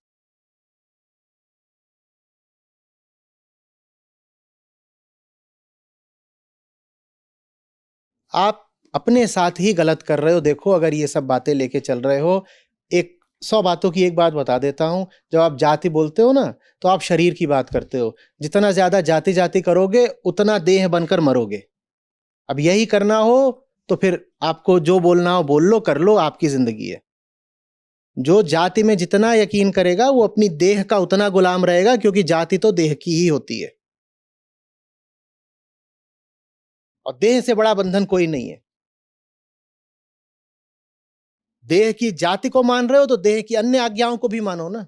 आप अपने साथ ही गलत कर रहे हो। देखो, अगर ये सब बातें लेके चल रहे हो, 100 बातों की एक बात बता देता हूं। जब आप जाति बोलते हो ना, तो आप शरीर की बात करते हो। जितना ज्यादा जाति जाति करोगे, उतना देह बनकर मरोगे। अब यही करना हो तो फिर आपको जो बोलना हो बोल लो, कर लो, आपकी जिंदगी है। जो जाति में जितना यकीन करेगा, वो अपनी देह का उतना गुलाम रहेगा, क्योंकि जाति तो देह की ही होती है और देह से बड़ा बंधन कोई नहीं है। देह की जाति को मान रहे हो तो देह की अन्य आज्ञाओं को भी मानो ना।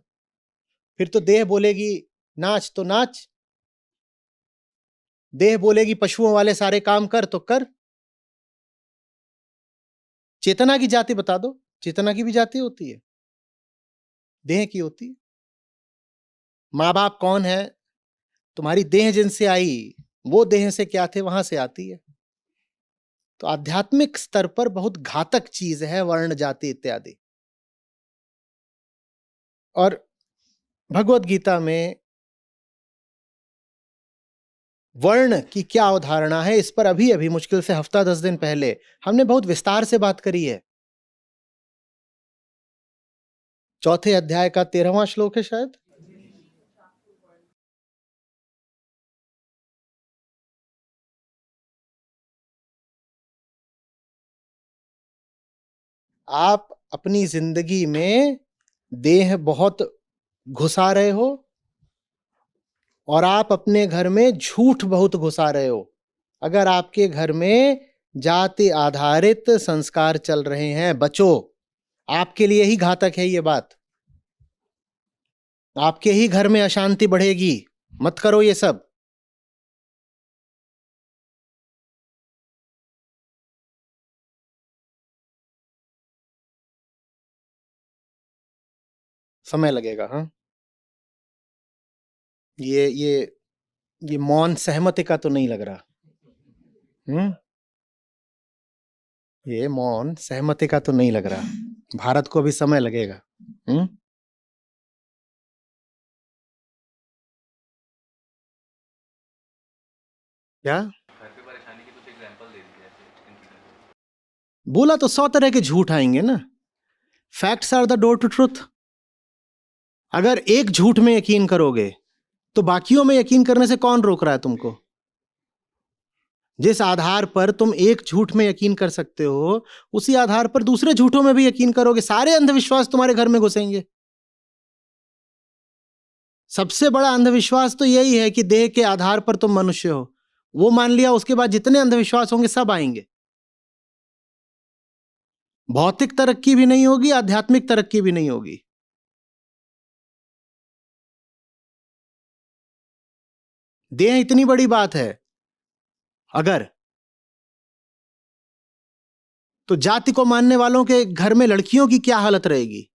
फिर तो देह बोलेगी नाच तो नाच, देह बोलेगी पशुओं वाले सारे काम कर तो कर। चेतना की जाति बता दो, चेतना की भी जाति होती है, देह की होती है। माँ बाप कौन है? तुम्हारी देह जिनसे आई, वो देह से क्या थे, वहां से आती है। तो आध्यात्मिक स्तर पर बहुत घातक चीज है वर्ण जाति इत्यादि। और भगवत गीता में वर्ण की क्या अवधारणा है, इस पर अभी अभी मुश्किल से हफ्ता 10 दिन पहले हमने बहुत विस्तार से बात करी है। 4 अध्याय का 13वां श्लोक है शायद। आप अपनी जिंदगी में देह बहुत घुसा रहे हो और आप अपने घर में झूठ बहुत घुसा रहे हो। अगर आपके घर में जाति आधारित संस्कार चल रहे हैं, बचो। आपके लिए ही घातक है ये बात, आपके ही घर में अशांति बढ़ेगी। मत करो ये सब। समय लगेगा। हाँ, ये मौन सहमति का तो नहीं लग रहा। ये मौन सहमति का तो नहीं लग रहा। भारत को भी समय लगेगा। क्या बोला? तो 100 तरह के झूठ आएंगे ना। Facts are the door to truth. अगर एक झूठ में यकीन करोगे तो बाकियों में यकीन करने से कौन रोक रहा है तुमको? जिस आधार पर तुम एक झूठ में यकीन कर सकते हो, उसी आधार पर दूसरे झूठों में भी यकीन करोगे। सारे अंधविश्वास तुम्हारे घर में घुसेंगे। सबसे बड़ा अंधविश्वास तो यही है कि देह के आधार पर तुम मनुष्य हो। वो मान लिया, उसके बाद जितने अंधविश्वास होंगे सब आएंगे। भौतिक तरक्की भी नहीं होगी, आध्यात्मिक तरक्की भी नहीं होगी। देह इतनी बड़ी बात है अगर, तो जाति को मानने वालों के घर में लड़कियों की क्या हालत रहेगी?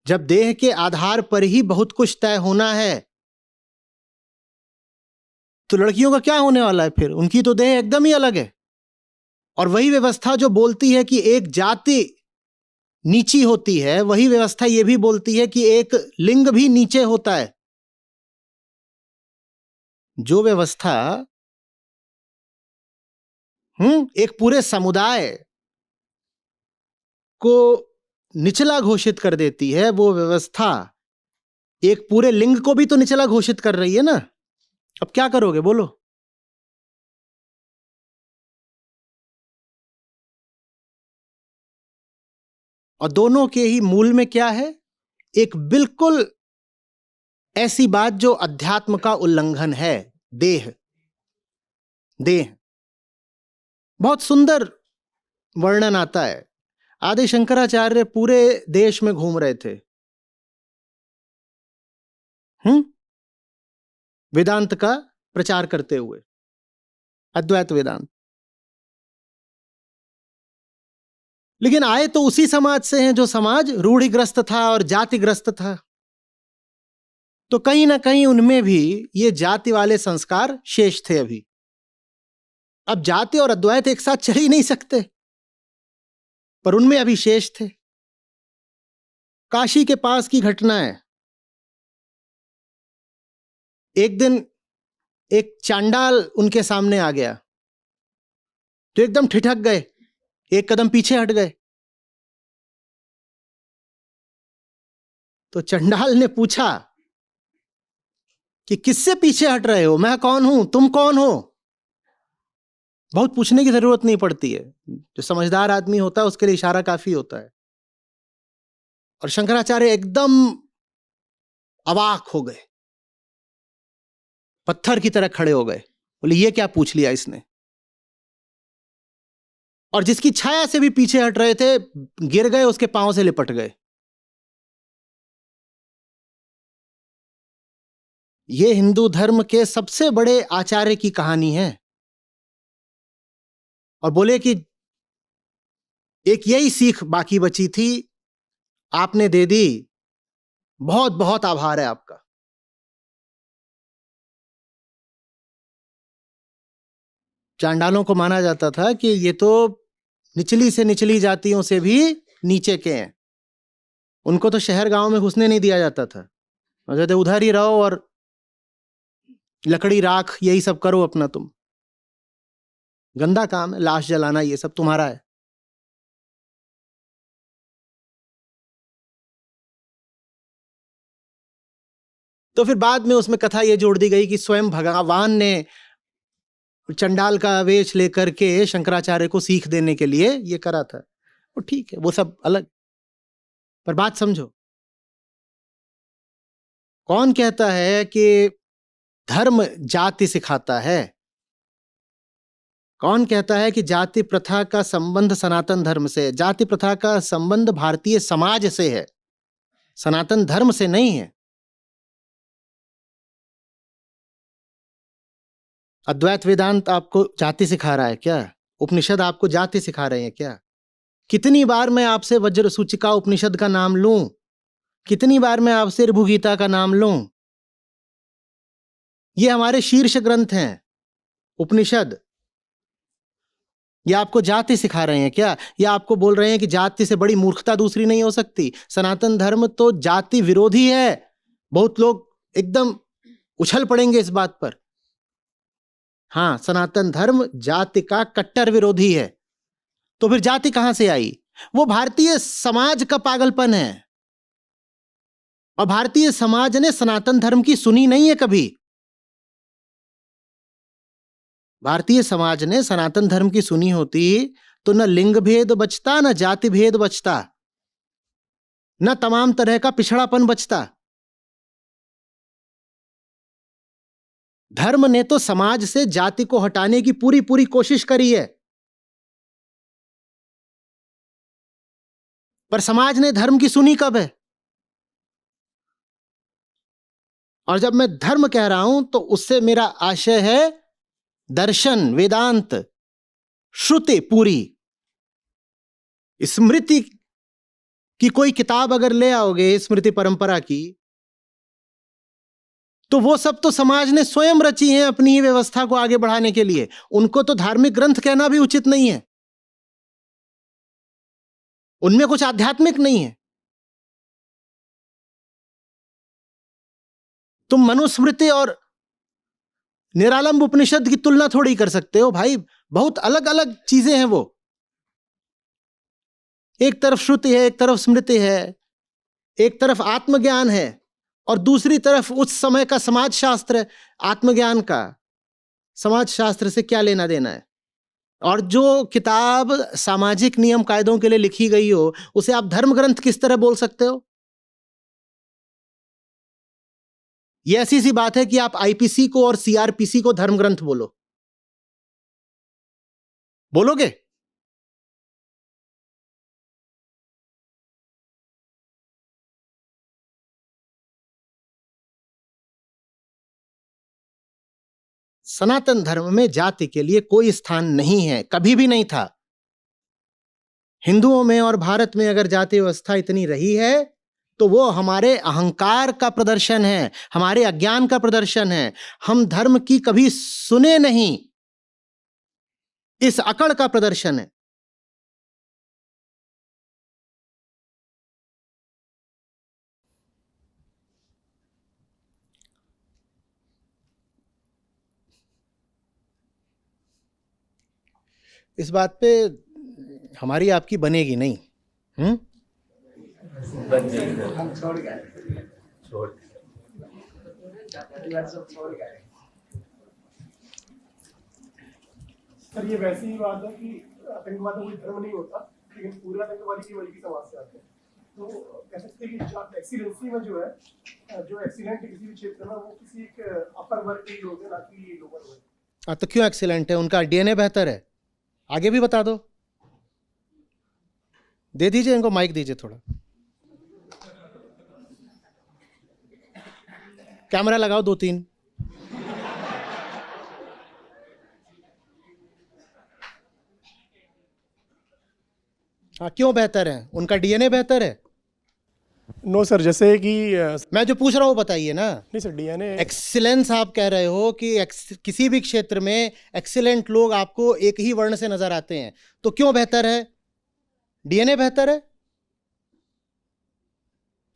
जब देह के आधार पर ही बहुत कुछ तय होना है, तो लड़कियों का क्या होने वाला है फिर? उनकी तो देह एकदम ही अलग है। और वही व्यवस्था जो बोलती है कि एक जाति नीची होती है, वही व्यवस्था यह भी बोलती है कि एक लिंग भी नीचे होता है। जो व्यवस्था एक पूरे समुदाय को निचला घोषित कर देती है, वो व्यवस्था एक पूरे लिंग को भी तो निचला घोषित कर रही है ना। अब क्या करोगे बोलो? और दोनों के ही मूल में क्या है? एक बिल्कुल ऐसी बात जो अध्यात्म का उल्लंघन है। देह। देह बहुत सुंदर वर्णन आता है। आदि शंकराचार्य पूरे देश में घूम रहे थे वेदांत का प्रचार करते हुए, अद्वैत वेदांत। लेकिन आए तो उसी समाज से हैं जो समाज रूढ़िग्रस्त था और जातिग्रस्त था। तो कहीं ना कहीं उनमें भी ये जाति वाले संस्कार शेष थे अभी। अब जाति और अद्वैत एक साथ चल ही नहीं सकते, पर उनमें अभी शेष थे। काशी के पास की घटना है। एक दिन एक चांडाल उनके सामने आ गया। तो एकदम ठिठक गए, एक कदम पीछे हट गए। तो चंडाल ने पूछा कि किससे पीछे हट रहे हो, मैं कौन हूं, तुम कौन हो? बहुत पूछने की जरूरत नहीं पड़ती है, जो समझदार आदमी होता है उसके लिए इशारा काफी होता है। और शंकराचार्य एकदम अवाक हो गए, पत्थर की तरह खड़े हो गए। बोले ये क्या पूछ लिया इसने? और जिसकी छाया से भी पीछे हट रहे थे गिर गए, उसके पांव से लिपट गए। ये हिंदू धर्म के सबसे बड़े आचार्य की कहानी है। और बोले कि एक यही सीख बाकी बची थी, आपने दे दी, बहुत बहुत आभार है आपका। चांडालों को माना जाता था कि ये तो निचली से निचली जातियों से भी नीचे के हैं, उनको तो शहर गांव में घुसने नहीं दिया जाता था। कहते उधर ही रहो और लकड़ी राख यही सब करो अपना, तुम गंदा काम है, लाश जलाना ये सब तुम्हारा है। तो फिर बाद में उसमें कथा ये जोड़ दी गई कि स्वयं भगवान ने चंडाल का वेश लेकर के शंकराचार्य को सीख देने के लिए ये करा था। वो ठीक है, वो सब अलग, पर बात समझो। कौन कहता है कि धर्म जाति सिखाता है? कौन कहता है कि जाति प्रथा का संबंध सनातन धर्म से है? जाति प्रथा का संबंध भारतीय समाज से है, सनातन धर्म से नहीं है। अद्वैत वेदांत आपको जाति सिखा रहा है क्या? उपनिषद आपको जाति सिखा रहे हैं क्या? कितनी बार मैं आपसे वज्र सूचिका उपनिषद का नाम लूं, कितनी बार मैं आपसे ऋभुगीता का नाम लूं? ये हमारे शीर्ष ग्रंथ हैं उपनिषद। ये आपको जाति सिखा रहे हैं क्या? या आपको बोल रहे हैं कि जाति से बड़ी मूर्खता दूसरी नहीं हो सकती? सनातन धर्म तो जाति विरोधी है। बहुत लोग एकदम उछल पड़ेंगे इस बात पर। हाँ, सनातन धर्म जाति का कट्टर विरोधी है। तो फिर जाति कहां से आई? वो भारतीय समाज का पागलपन है। और भारतीय समाज ने सनातन धर्म की सुनी नहीं है कभी। भारतीय समाज ने सनातन धर्म की सुनी होती तो न लिंग भेद बचता, न जाति भेद बचता, न तमाम तरह का पिछड़ापन बचता। धर्म ने तो समाज से जाति को हटाने की पूरी पूरी कोशिश करी है, पर समाज ने धर्म की सुनी कब है? और जब मैं धर्म कह रहा हूं तो उससे मेरा आशय है दर्शन, वेदांत, श्रुति पूरी। स्मृति की कोई किताब अगर ले आओगे स्मृति परंपरा की, तो वो सब तो समाज ने स्वयं रची हैं अपनी ही व्यवस्था को आगे बढ़ाने के लिए। उनको तो धार्मिक ग्रंथ कहना भी उचित नहीं है, उनमें कुछ आध्यात्मिक नहीं है। तुम मनुस्मृति और निरालंब उपनिषद की तुलना थोड़ी कर सकते हो भाई, बहुत अलग अलग चीजें हैं वो। एक तरफ श्रुति है, एक तरफ स्मृति है, एक तरफ आत्मज्ञान है और दूसरी तरफ उस समय का समाज शास्त्र। आत्मज्ञान का समाज शास्त्र से क्या लेना देना है? और जो किताब सामाजिक नियम कायदों के लिए लिखी गई हो उसे आप धर्म ग्रंथ किस तरह बोल सकते हो? यह ऐसी सी बात है कि आप आईपीसी को और सीआरपीसी को धर्म ग्रंथ बोलो, बोलोगे? सनातन धर्म में जाति के लिए कोई स्थान नहीं है, कभी भी नहीं था। हिंदुओं में और भारत में अगर जाति व्यवस्था इतनी रही है तो वो हमारे अहंकार का प्रदर्शन है, हमारे अज्ञान का प्रदर्शन है। हम धर्म की कभी सुने नहीं, इस अकड़ का प्रदर्शन है। इस बात पे हमारी आपकी बनेगी नहीं। सर ये वैसी ही बात है कि आतंकवाद कोई धर्म नहीं होता, लेकिन पूरे आतंकवादी केवल की समाज से आते हैं। तो कह सकते हैं कि एक्सीलेंसी में जो है, जो एक्सीलेंट किसी भी क्षेत्र में, वो किसी एक अपर वर्ग के लोग हैं, ना कि लोअर वर्ग। तो क्यों एक्सीलेंट है? उनका डीएनए बेहतर है। आगे भी बता दो। दे दीजिए इनको, माइक दीजिए थोड़ा। कैमरा लगाओ 2-3। हाँ, क्यों बेहतर है? उनका डीएनए बेहतर है? नो सर, जैसे कि मैं जो पूछ रहा हूँ बताइए ना। नहीं सर, डीएनए एक्सीलेंस आप कह रहे हो कि किसी भी क्षेत्र में एक्सीलेंट लोग आपको एक ही वर्ण से नजर आते हैं, तो क्यों बेहतर है? डीएनए बेहतर है?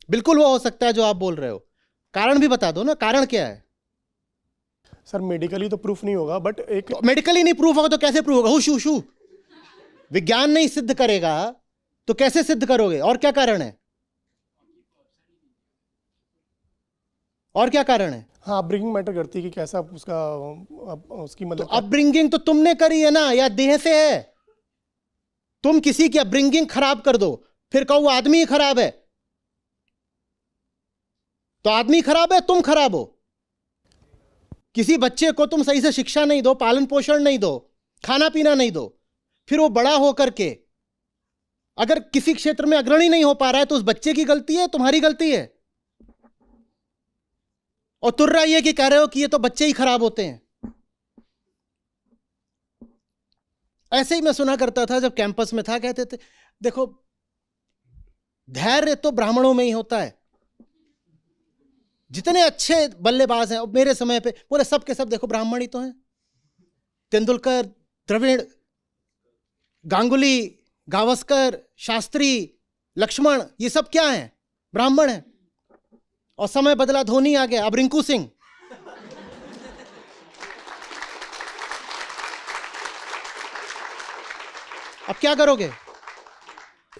बिल्कुल वो हो सकता है जो आप बोल रहे हो। कारण भी बता दो ना, कारण क्या है? सर मेडिकली तो प्रूफ नहीं होगा, बट एक तो मेडिकली नहीं प्रूफ होगा तो कैसे प्रूफ होगा? हुशू विज्ञान नहीं सिद्ध करेगा तो कैसे सिद्ध करोगे? और क्या कारण है? और क्या कारण है? हाँ, अपब्रिंगिंग मैटर करती है कि कैसा उसका उसकी मतलब तो अपब्रिंगिंग तो तुमने करी है ना, या देह से है? तुम किसी की अपब्रिंगिंग खराब कर दो, फिर कहो वो आदमी ही खराब है। तो आदमी खराब है, तुम खराब हो। किसी बच्चे को तुम सही से शिक्षा नहीं दो, पालन पोषण नहीं दो, खाना पीना नहीं दो, फिर वो बड़ा होकर के अगर किसी क्षेत्र में अग्रणी नहीं हो पा रहा है, तो उस बच्चे की गलती है, तुम्हारी गलती है? और तुर्रा ये कि कह रहे हो कि ये तो बच्चे ही खराब होते हैं। ऐसे ही मैं सुना करता था जब कैंपस में था, कहते थे देखो धैर्य तो ब्राह्मणों में ही होता है। जितने अच्छे बल्लेबाज हैं मेरे समय पे, बोले सब के सब देखो ब्राह्मण ही तो हैं। तेंदुलकर, द्रविड़, गांगुली, गावस्कर, शास्त्री, लक्ष्मण, ये सब क्या हैं? ब्राह्मण हैं। और समय बदला, धोनी आ गया, अब रिंकू सिंह। अब क्या करोगे?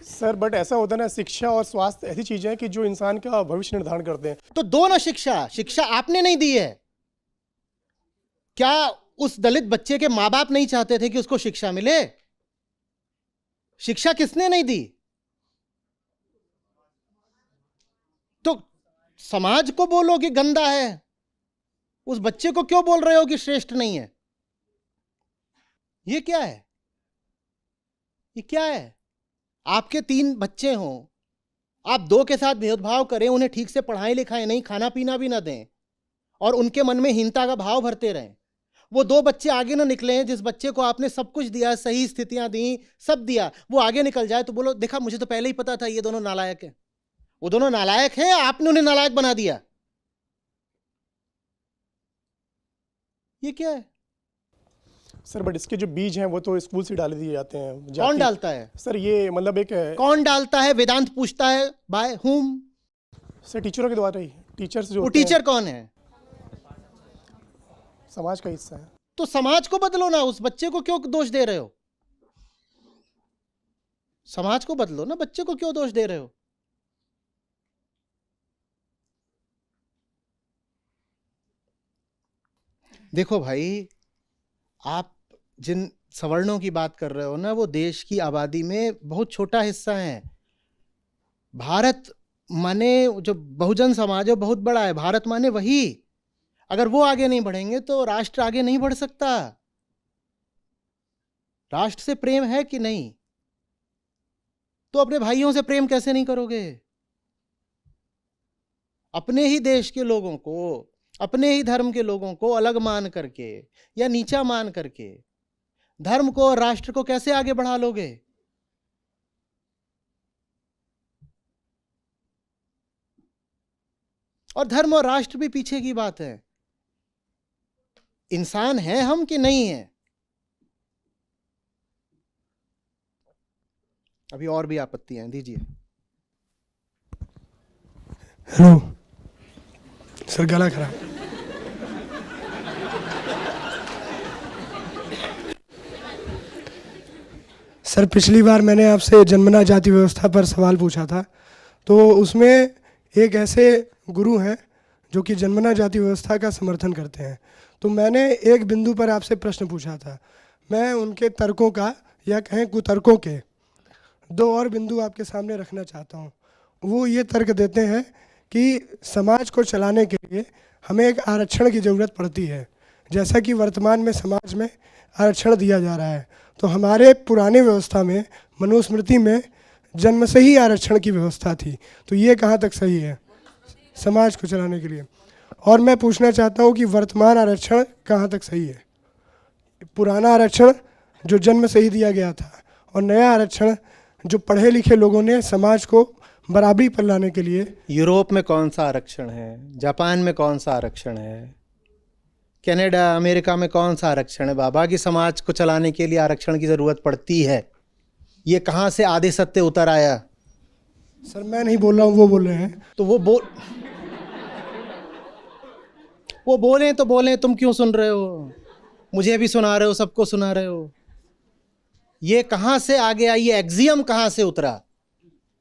सर बट ऐसा होता है ना, शिक्षा और स्वास्थ्य ऐसी चीजें हैं कि जो इंसान का भविष्य निर्धारण करते हैं। तो दो ना शिक्षा आपने नहीं दी है। क्या उस दलित बच्चे के मां बाप नहीं चाहते थे कि उसको शिक्षा मिले? शिक्षा किसने नहीं दी? तो समाज को बोलो कि गंदा है, उस बच्चे को क्यों बोल रहे हो कि श्रेष्ठ नहीं है? ये क्या है? ये क्या है? आपके 3 बच्चे हों, आप 2 के साथ भेदभाव करें, उन्हें ठीक से पढ़ाई लिखाई नहीं, खाना पीना भी ना दें, और उनके मन में हीनता का भाव भरते रहें। वो 2 बच्चे आगे ना निकले, जिस बच्चे को आपने सब कुछ दिया, सही स्थितियां दी, सब दिया, वो आगे निकल जाए तो बोलो देखा मुझे तो पहले ही पता था ये दोनों नालायक हैं। वो दोनों नालायक हैं, आपने उन्हें नालायक बना दिया। ये क्या है? सर बट इसके जो बीज हैं वो तो स्कूल से डाल दिए जाते हैं। कौन डालता है? सर ये मतलब एक कौन डालता है? वेदांत पूछता है बाय हुम? सर टीचरों के द्वारा ही। टीचर्स जो वो टीचर कौन है? समाज का हिस्सा है। तो समाज को बदलो ना, उस बच्चे को क्यों दोष दे रहे हो? समाज को बदलो ना, बच्चे को क्यों दोष दे रहे हो? देखो भाई, आप जिन सवर्णों की बात कर रहे हो ना, वो देश की आबादी में बहुत छोटा हिस्सा है। भारत माने जो बहुजन समाज है बहुत बड़ा है। भारत माने वही, अगर वो आगे नहीं बढ़ेंगे तो राष्ट्र आगे नहीं बढ़ सकता। राष्ट्र से प्रेम है कि नहीं? तो अपने भाइयों से प्रेम कैसे नहीं करोगे? अपने ही देश के लोगों को, अपने ही धर्म के लोगों को अलग मान करके या नीचा मान करके धर्म को और राष्ट्र को कैसे आगे बढ़ा लोगे? और धर्म और राष्ट्र भी पीछे की बात है। इंसान हैं हम कि नहीं है? अभी और भी आपत्तियां दीजिए। हेलो सर, गला खराब। सर पिछली बार मैंने आपसे जन्मना जाति व्यवस्था पर सवाल पूछा था, तो उसमें एक ऐसे गुरु हैं जो कि जन्मना जाति व्यवस्था का समर्थन करते हैं। तो मैंने एक बिंदु पर आपसे प्रश्न पूछा था, मैं उनके तर्कों का या कहें कुतर्कों के 2 और बिंदु आपके सामने रखना चाहता हूँ। वो ये तर्क देते हैं कि समाज को चलाने के लिए हमें एक आरक्षण की ज़रूरत पड़ती है, जैसा कि वर्तमान में समाज में आरक्षण दिया जा रहा है। तो हमारे पुराने व्यवस्था में, मनुस्मृति में जन्म से ही आरक्षण की व्यवस्था थी, तो ये कहाँ तक सही है समाज को चलाने के लिए? और मैं पूछना चाहता हूँ कि वर्तमान आरक्षण कहाँ तक सही है? पुराना आरक्षण जो जन्म से ही दिया गया था और नया आरक्षण जो पढ़े लिखे लोगों ने समाज को बराबरी पर लाने के लिए। यूरोप में कौन सा आरक्षण है? जापान में कौन सा आरक्षण है? कनाडा, अमेरिका में कौन सा आरक्षण है बाबा कि समाज को चलाने के लिए आरक्षण की ज़रूरत पड़ती है? ये कहाँ से आधे सत्य उतर आया? सर मैं नहीं बोल रहा हूँ, वो बोल रहे हैं। तो वो बोलें तो बोलें, तुम क्यों सुन रहे हो? मुझे भी सुना रहे हो, सबको सुना रहे हो। ये कहाँ से आ गया? ये एक्सियम कहाँ से उतरा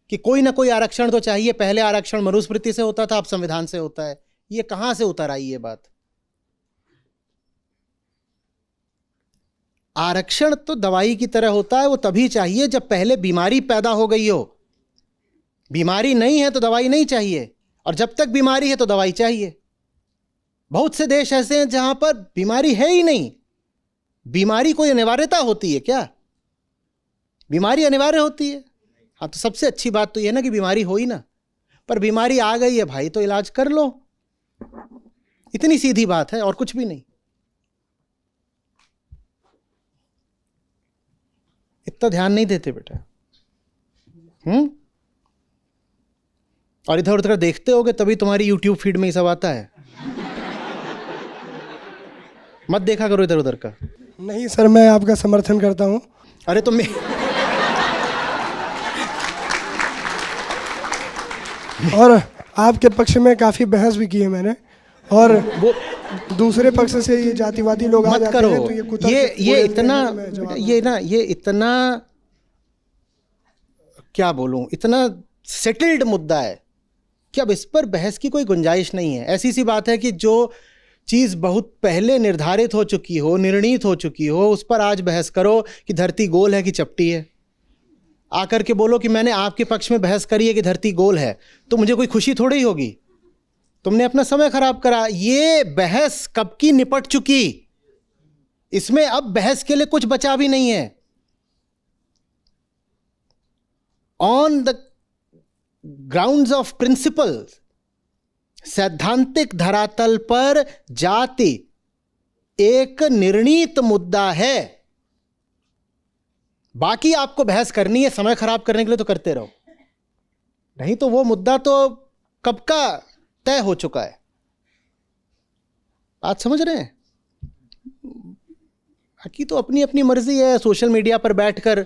कि कोई ना कोई आरक्षण तो चाहिए? पहले आरक्षण मनुस्मृति से होता था, अब संविधान से होता है। ये कहाँ से उतर आई ये बात? आरक्षण तो दवाई की तरह होता है, वो तभी चाहिए जब पहले बीमारी पैदा हो गई हो। बीमारी नहीं है तो दवाई नहीं चाहिए, और जब तक बीमारी है तो दवाई चाहिए। बहुत से देश ऐसे हैं जहां पर बीमारी है ही नहीं। बीमारी कोई अनिवार्यता होती है क्या? बीमारी अनिवार्य होती है? हाँ, तो सबसे अच्छी बात तो यह ना कि बीमारी हो ही ना, पर बीमारी आ गई है भाई तो इलाज कर लो। इतनी सीधी बात है और कुछ भी नहीं। इतना ध्यान नहीं देते बेटा। और इधर उधर देखते होगे तभी तुम्हारी यूट्यूब फीड में ही सब आता है। मत देखा करो इधर उधर का। नहीं सर, मैं आपका समर्थन करता हूँ। अरे तुम और आपके पक्ष में काफ़ी बहस भी की है मैंने, और वो दूसरे पक्ष से ये जातिवादी लोग आ जाते हैं, तो ये इतना क्या बोलूं, इतना सेटल्ड मुद्दा है कि अब इस पर बहस की कोई गुंजाइश नहीं है। ऐसी सी बात है कि जो चीज़ बहुत पहले निर्धारित हो चुकी हो, निर्णीत हो चुकी हो, उस पर आज बहस करो कि धरती गोल है कि चपटी है। आकर के बोलो कि मैंने आपके पक्ष में बहस करी है कि धरती गोल है, तो मुझे कोई खुशी थोड़ी ही होगी। तुमने अपना समय खराब करा। ये बहस कब की निपट चुकी, इसमें अब बहस के लिए कुछ बचा भी नहीं है। On the grounds of principle, सैद्धांतिक धरातल पर जाति एक निर्णीत मुद्दा है। बाकी आपको बहस करनी है समय खराब करने के लिए तो करते रहो, नहीं तो वो मुद्दा तो कब का तय हो चुका है। बात समझ रहे हैं? बाकी तो अपनी अपनी मर्जी है। सोशल मीडिया पर बैठकर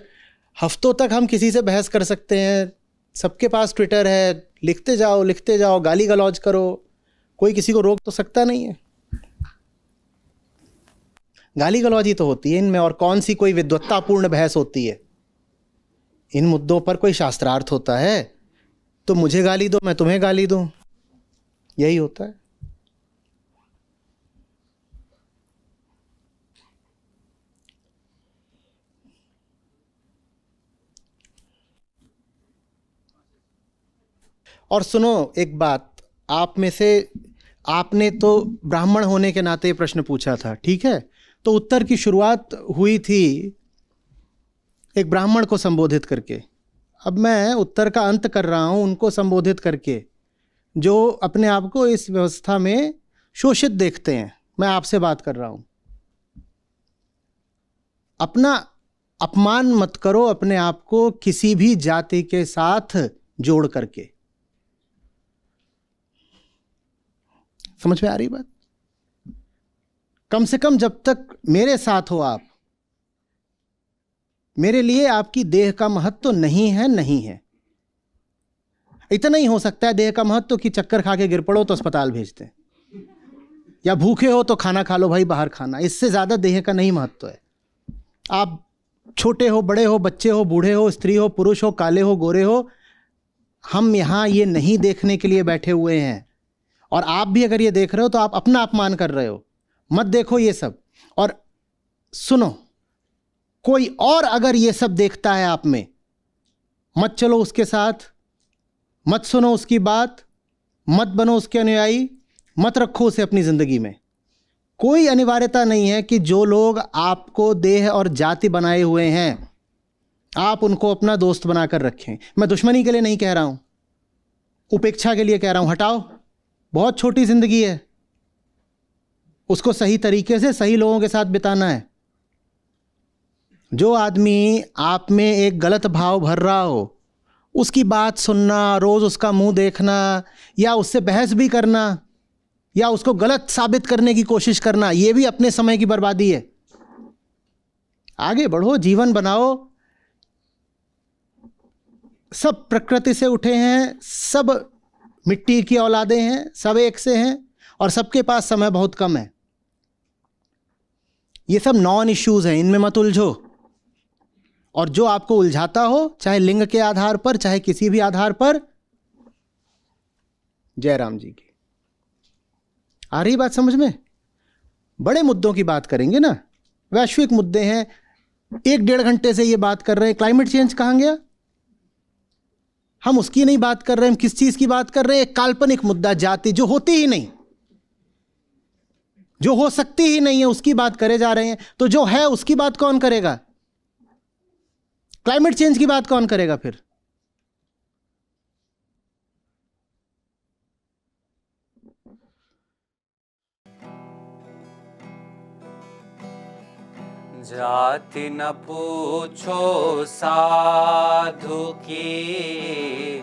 हफ्तों तक हम किसी से बहस कर सकते हैं। सबके पास ट्विटर है, लिखते जाओ, गाली गलौज करो, कोई किसी को रोक तो सकता नहीं है। गाली गलौज ही तो होती है इनमें, और कौन सी कोई विद्वत्तापूर्ण बहस होती है? इन मुद्दों पर कोई शास्त्रार्थ होता है? तो मुझे गाली दो, मैं तुम्हें गाली दूं, यही होता है। और सुनो एक बात, आप में से आपने तो ब्राह्मण होने के नाते प्रश्न पूछा था, ठीक है? तो उत्तर की शुरुआत हुई थी एक ब्राह्मण को संबोधित करके। अब मैं उत्तर का अंत कर रहा हूं उनको संबोधित करके जो अपने आप को इस व्यवस्था में शोषित देखते हैं। मैं आपसे बात कर रहा हूं। अपना अपमान मत करो अपने आप को किसी भी जाति के साथ जोड़ करके। समझ में आ रही बात? कम से कम जब तक मेरे साथ हो आप, मेरे लिए आपकी देह का महत्व तो नहीं है। इतना ही हो सकता है देह का महत्व कि चक्कर खा के गिर पड़ो तो अस्पताल भेजते हैं, या भूखे हो तो खाना खा लो भाई बाहर खाना। इससे ज्यादा देह का नहीं महत्व है। आप छोटे हो, बड़े हो, बच्चे हो, बूढ़े हो, स्त्री हो, पुरुष हो, काले हो, गोरे हो, हम यहाँ ये नहीं देखने के लिए बैठे हुए हैं। और आप भी अगर ये देख रहे हो तो आप अपना अपमान कर रहे हो। मत देखो ये सब। और सुनो, कोई और अगर ये सब देखता है आप में, मत चलो उसके साथ, मत सुनो उसकी बात, मत बनो उसके अनुयायी, मत रखो उसे अपनी जिंदगी में। कोई अनिवार्यता नहीं है कि जो लोग आपको देह और जाति बनाए हुए हैं आप उनको अपना दोस्त बनाकर रखें। मैं दुश्मनी के लिए नहीं कह रहा हूं, उपेक्षा के लिए कह रहा हूं। हटाओ, बहुत छोटी जिंदगी है, उसको सही तरीके से सही लोगों के साथ बिताना है। जो आदमी आप में एक गलत भाव भर रहा हो, उसकी बात सुनना, रोज उसका मुंह देखना, या उससे बहस भी करना, या उसको गलत साबित करने की कोशिश करना, यह भी अपने समय की बर्बादी है। आगे बढ़ो, जीवन बनाओ। सब प्रकृति से उठे हैं, सब मिट्टी की औलादें हैं, सब एक से हैं, और सबके पास समय बहुत कम है। ये सब नॉन इश्यूज हैं, इनमें मत उलझो। और जो आपको उलझाता हो, चाहे लिंग के आधार पर, चाहे किसी भी आधार पर, जय राम जी की। आ रही बात समझ में? बड़े मुद्दों की बात करेंगे ना, वैश्विक मुद्दे हैं। 1-1.5 घंटे से ये बात कर रहे हैं, क्लाइमेट चेंज कहां गया? हम उसकी नहीं बात कर रहे हैं, हम किस चीज की बात कर रहे हैं? एक काल्पनिक मुद्दा, जाति, जो होती ही नहीं, जो हो सकती ही नहीं है, उसकी बात करे जा रहे हैं। तो जो है उसकी बात कौन करेगा? क्लाइमेट चेंज की बात कौन करेगा फिर? जाति न पूछो साधु की,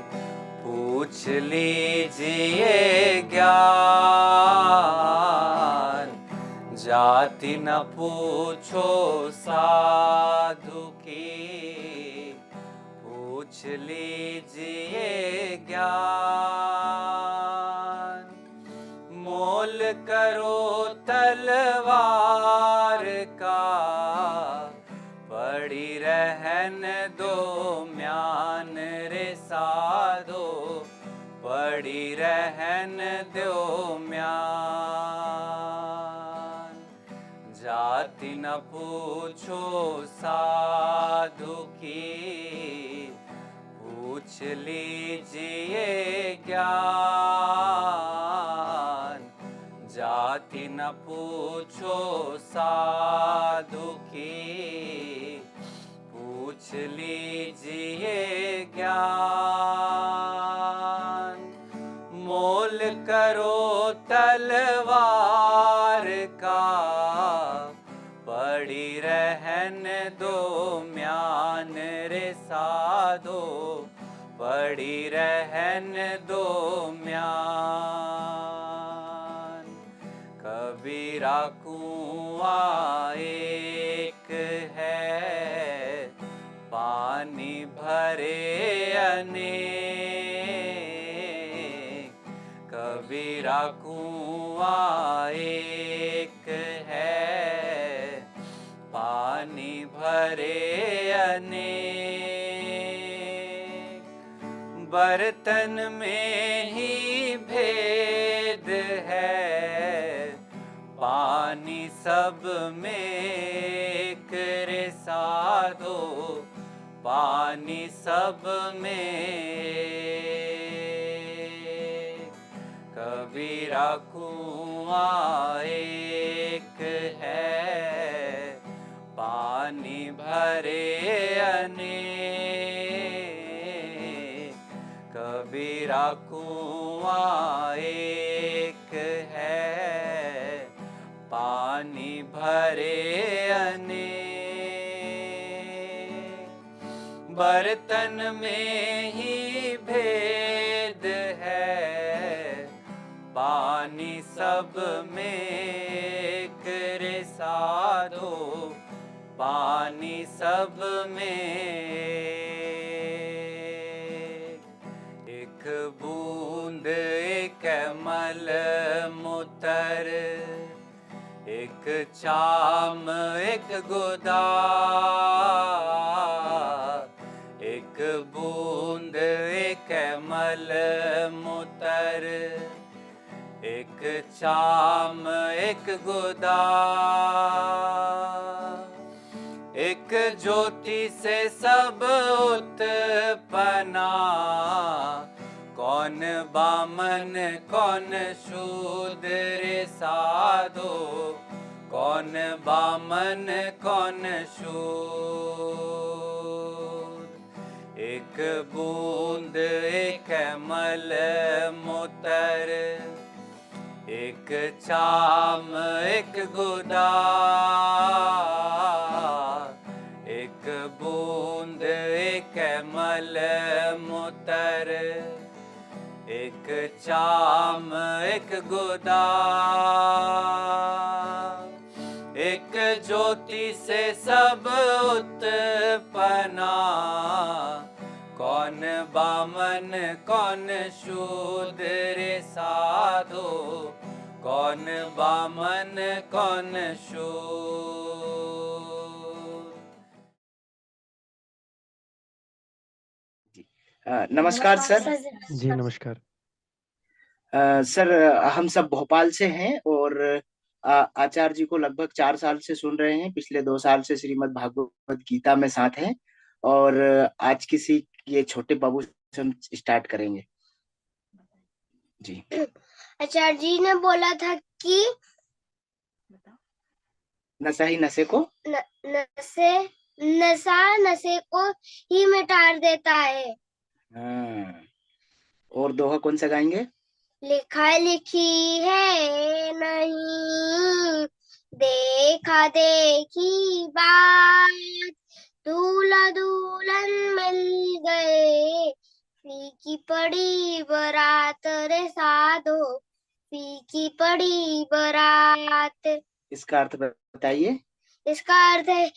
पूछ लीजिए ज्ञान। जाति न पूछो साधु की, पूछ लीजिए ज्ञान। मोल करो तलवार का, पड़ी रहन दो म्यान रे साधो, पड़ी रहन दो म्यान। जाति न पूछो साधु की, पूछ लीजिए ज्ञान। जाति न पूछो साधु की, पूछ लीजिए ज्ञान। मोल करो तलवार का, पड़ी रहन दो म्यान रे साधो, पड़ी रहन दो म्यान। कबीरा कुआं एक है, पानी भरे अनेक। कबीरा कुआं एक है, पानी भरे अनेक। बर्तन में ही भेद है, पानी सब में एक रे साधो, पानी सब में। कबीरा कुआं एक है, पानी भरे अनेक। कबीरा कुआं एक है, पानी भरे अनेक। बर्तन में ही भेद है, पानी सब में एक रे साधो, पानी सब में। एक बूंद एक मल मूत्र, एक चाम एक गुदार, एक बूंद एक मल मूतर, एक चाम एक गुदार, एक ज्योति से सब उत्पन्ना, कौन बामन कौन शूद्र साधो, कौन बामन कौन शूद्र, एक बूंद एक मल मूतर, एक चाम एक गुदार, एक बूंद एक मल मूतर, एक चाम एक गुदार, एक ज्योति से सब उत्पन्ना, कौन बामन कौन शूद्र साधो, कौन बामन कौन शूद्र। नमस्कार सर। जी नमस्कार। सर हम सब भोपाल से हैं और आचार्य जी को लगभग 4 साल से सुन रहे हैं। पिछले 2 साल से श्रीमद् भागवत गीता में साथ हैं और आज किसी ये छोटे बाबू से हम स्टार्ट करेंगे। जी आचार्य जी ने बोला था कि नशा ही नशे को नशा नशे को ही मिटा देता है। हाँ। और दोहा कौन सा गाएंगे? लिखा लिखी है नहीं, देखा देखी बात, दूल्हा दुल्हन मिल गए, फीकी पड़ी बारात रे साधो, फीकी पड़ी बारात। इसका अर्थ बताइए। इसका अर्थ है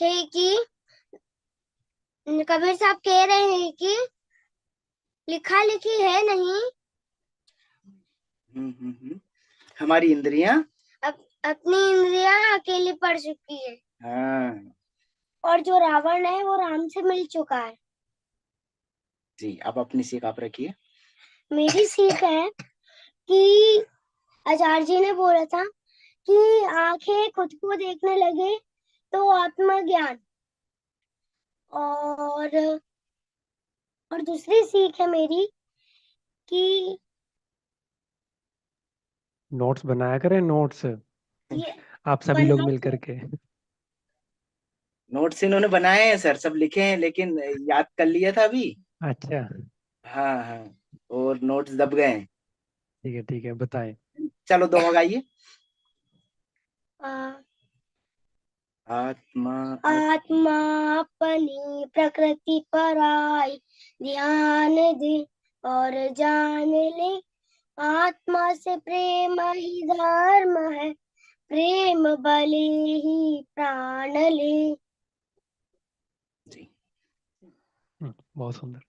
कि कबीर साहब कह रहे हैं कि लिखा लिखी है नहीं। हमारी इंद्रियां अपनी इंद्रियां अकेली पड़ चुकी है। हाँ। और जो रावण है वो राम से मिल चुका है। जी अब अपनी सीख आप रखिए। मेरी सीख है कि आचार्य जी ने बोला था कि आंखें खुद को देखने लगे तो आत्मज्ञान। और दूसरी सीख है मेरी कि नोट्स बनाया करें, नोट्स आप सभी लोग मिल करके। नोट्स इन्होंने बनाए हैं सर, सब लिखे हैं, लेकिन याद कर लिया था अभी। अच्छा हाँ हाँ, और नोट्स दब गए हैं। ठीक है बताएं। चलो दोहा गाइए। आत्मा अपनी प्रकृति पर आई, ध्यान दे और जान ले, आत्मा से प्रेम ही धर्म है, प्रेम बले ही प्राण ले। जी बहुत सुंदर।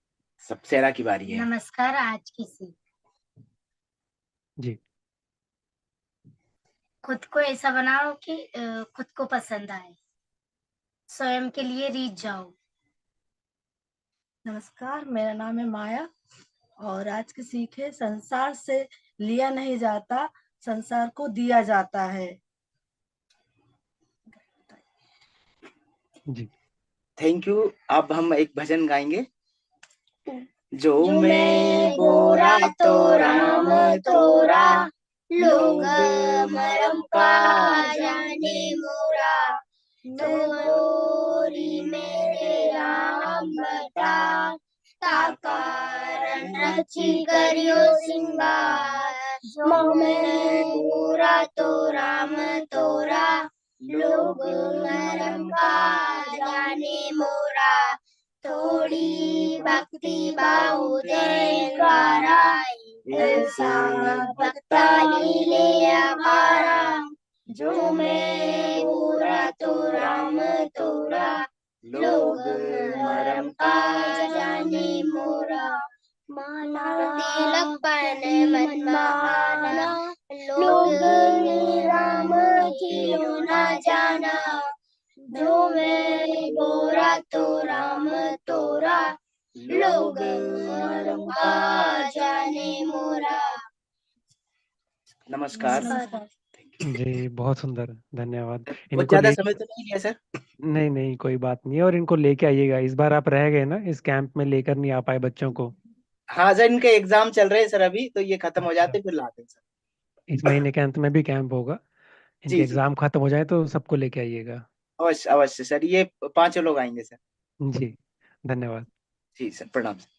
सबसे की बारी है। नमस्कार। आज की सीख, जी खुद को ऐसा बनाओ कि खुद को पसंद आए, स्वयं के लिए रीझ जाओ। नमस्कार, मेरा नाम है माया और आज की सीख है संसार से लिया नहीं जाता, संसार को दिया जाता है। जी थैंक यू। अब हम एक भजन गाएंगे। जो मैं गोरा तो राम तोरा, लोग मरम का जाने मोरा, तो गोरी मेरे राम बता, ताकारण रची करियो सिंगार। जो मैं गोरा तो राम तोरा, लोग मरम का जाने मोरा, थोड़ी भक्ति बाहु जयकारा, ऐसा भक्ता ले अपारा। जो मैं गोरा तो राम तोरा, लोग मरम का जाने मोरा, माला तिलक पहने मन महाना, लोग राम की गोरा तो राम तोरा, लोग मरम का जाने मोरा। नमस्कार। जी बहुत सुंदर, धन्यवाद। बहुत इनको ज्यादा ले समय तो नहीं लिया सर? नहीं नहीं कोई बात नहीं है, और इनको लेके आइएगा। इस बार आप रह गए ना, इस कैंप में लेकर नहीं आ पाए बच्चों को। हाँ सर, इनके एग्जाम चल रहे हैं सर, अभी तो ये खत्म हो अच्छा, जाते फिर लाते हैं सर। इस महीने के अंत में भी कैंप होगा। इनके जी जी, एग्जाम खत्म हो जाए तो सबको लेके आइएगा। अवश्य अवश्य सर, ये 5 लोग आएंगे सर। जी धन्यवाद। जी सर, प्रणाम सर।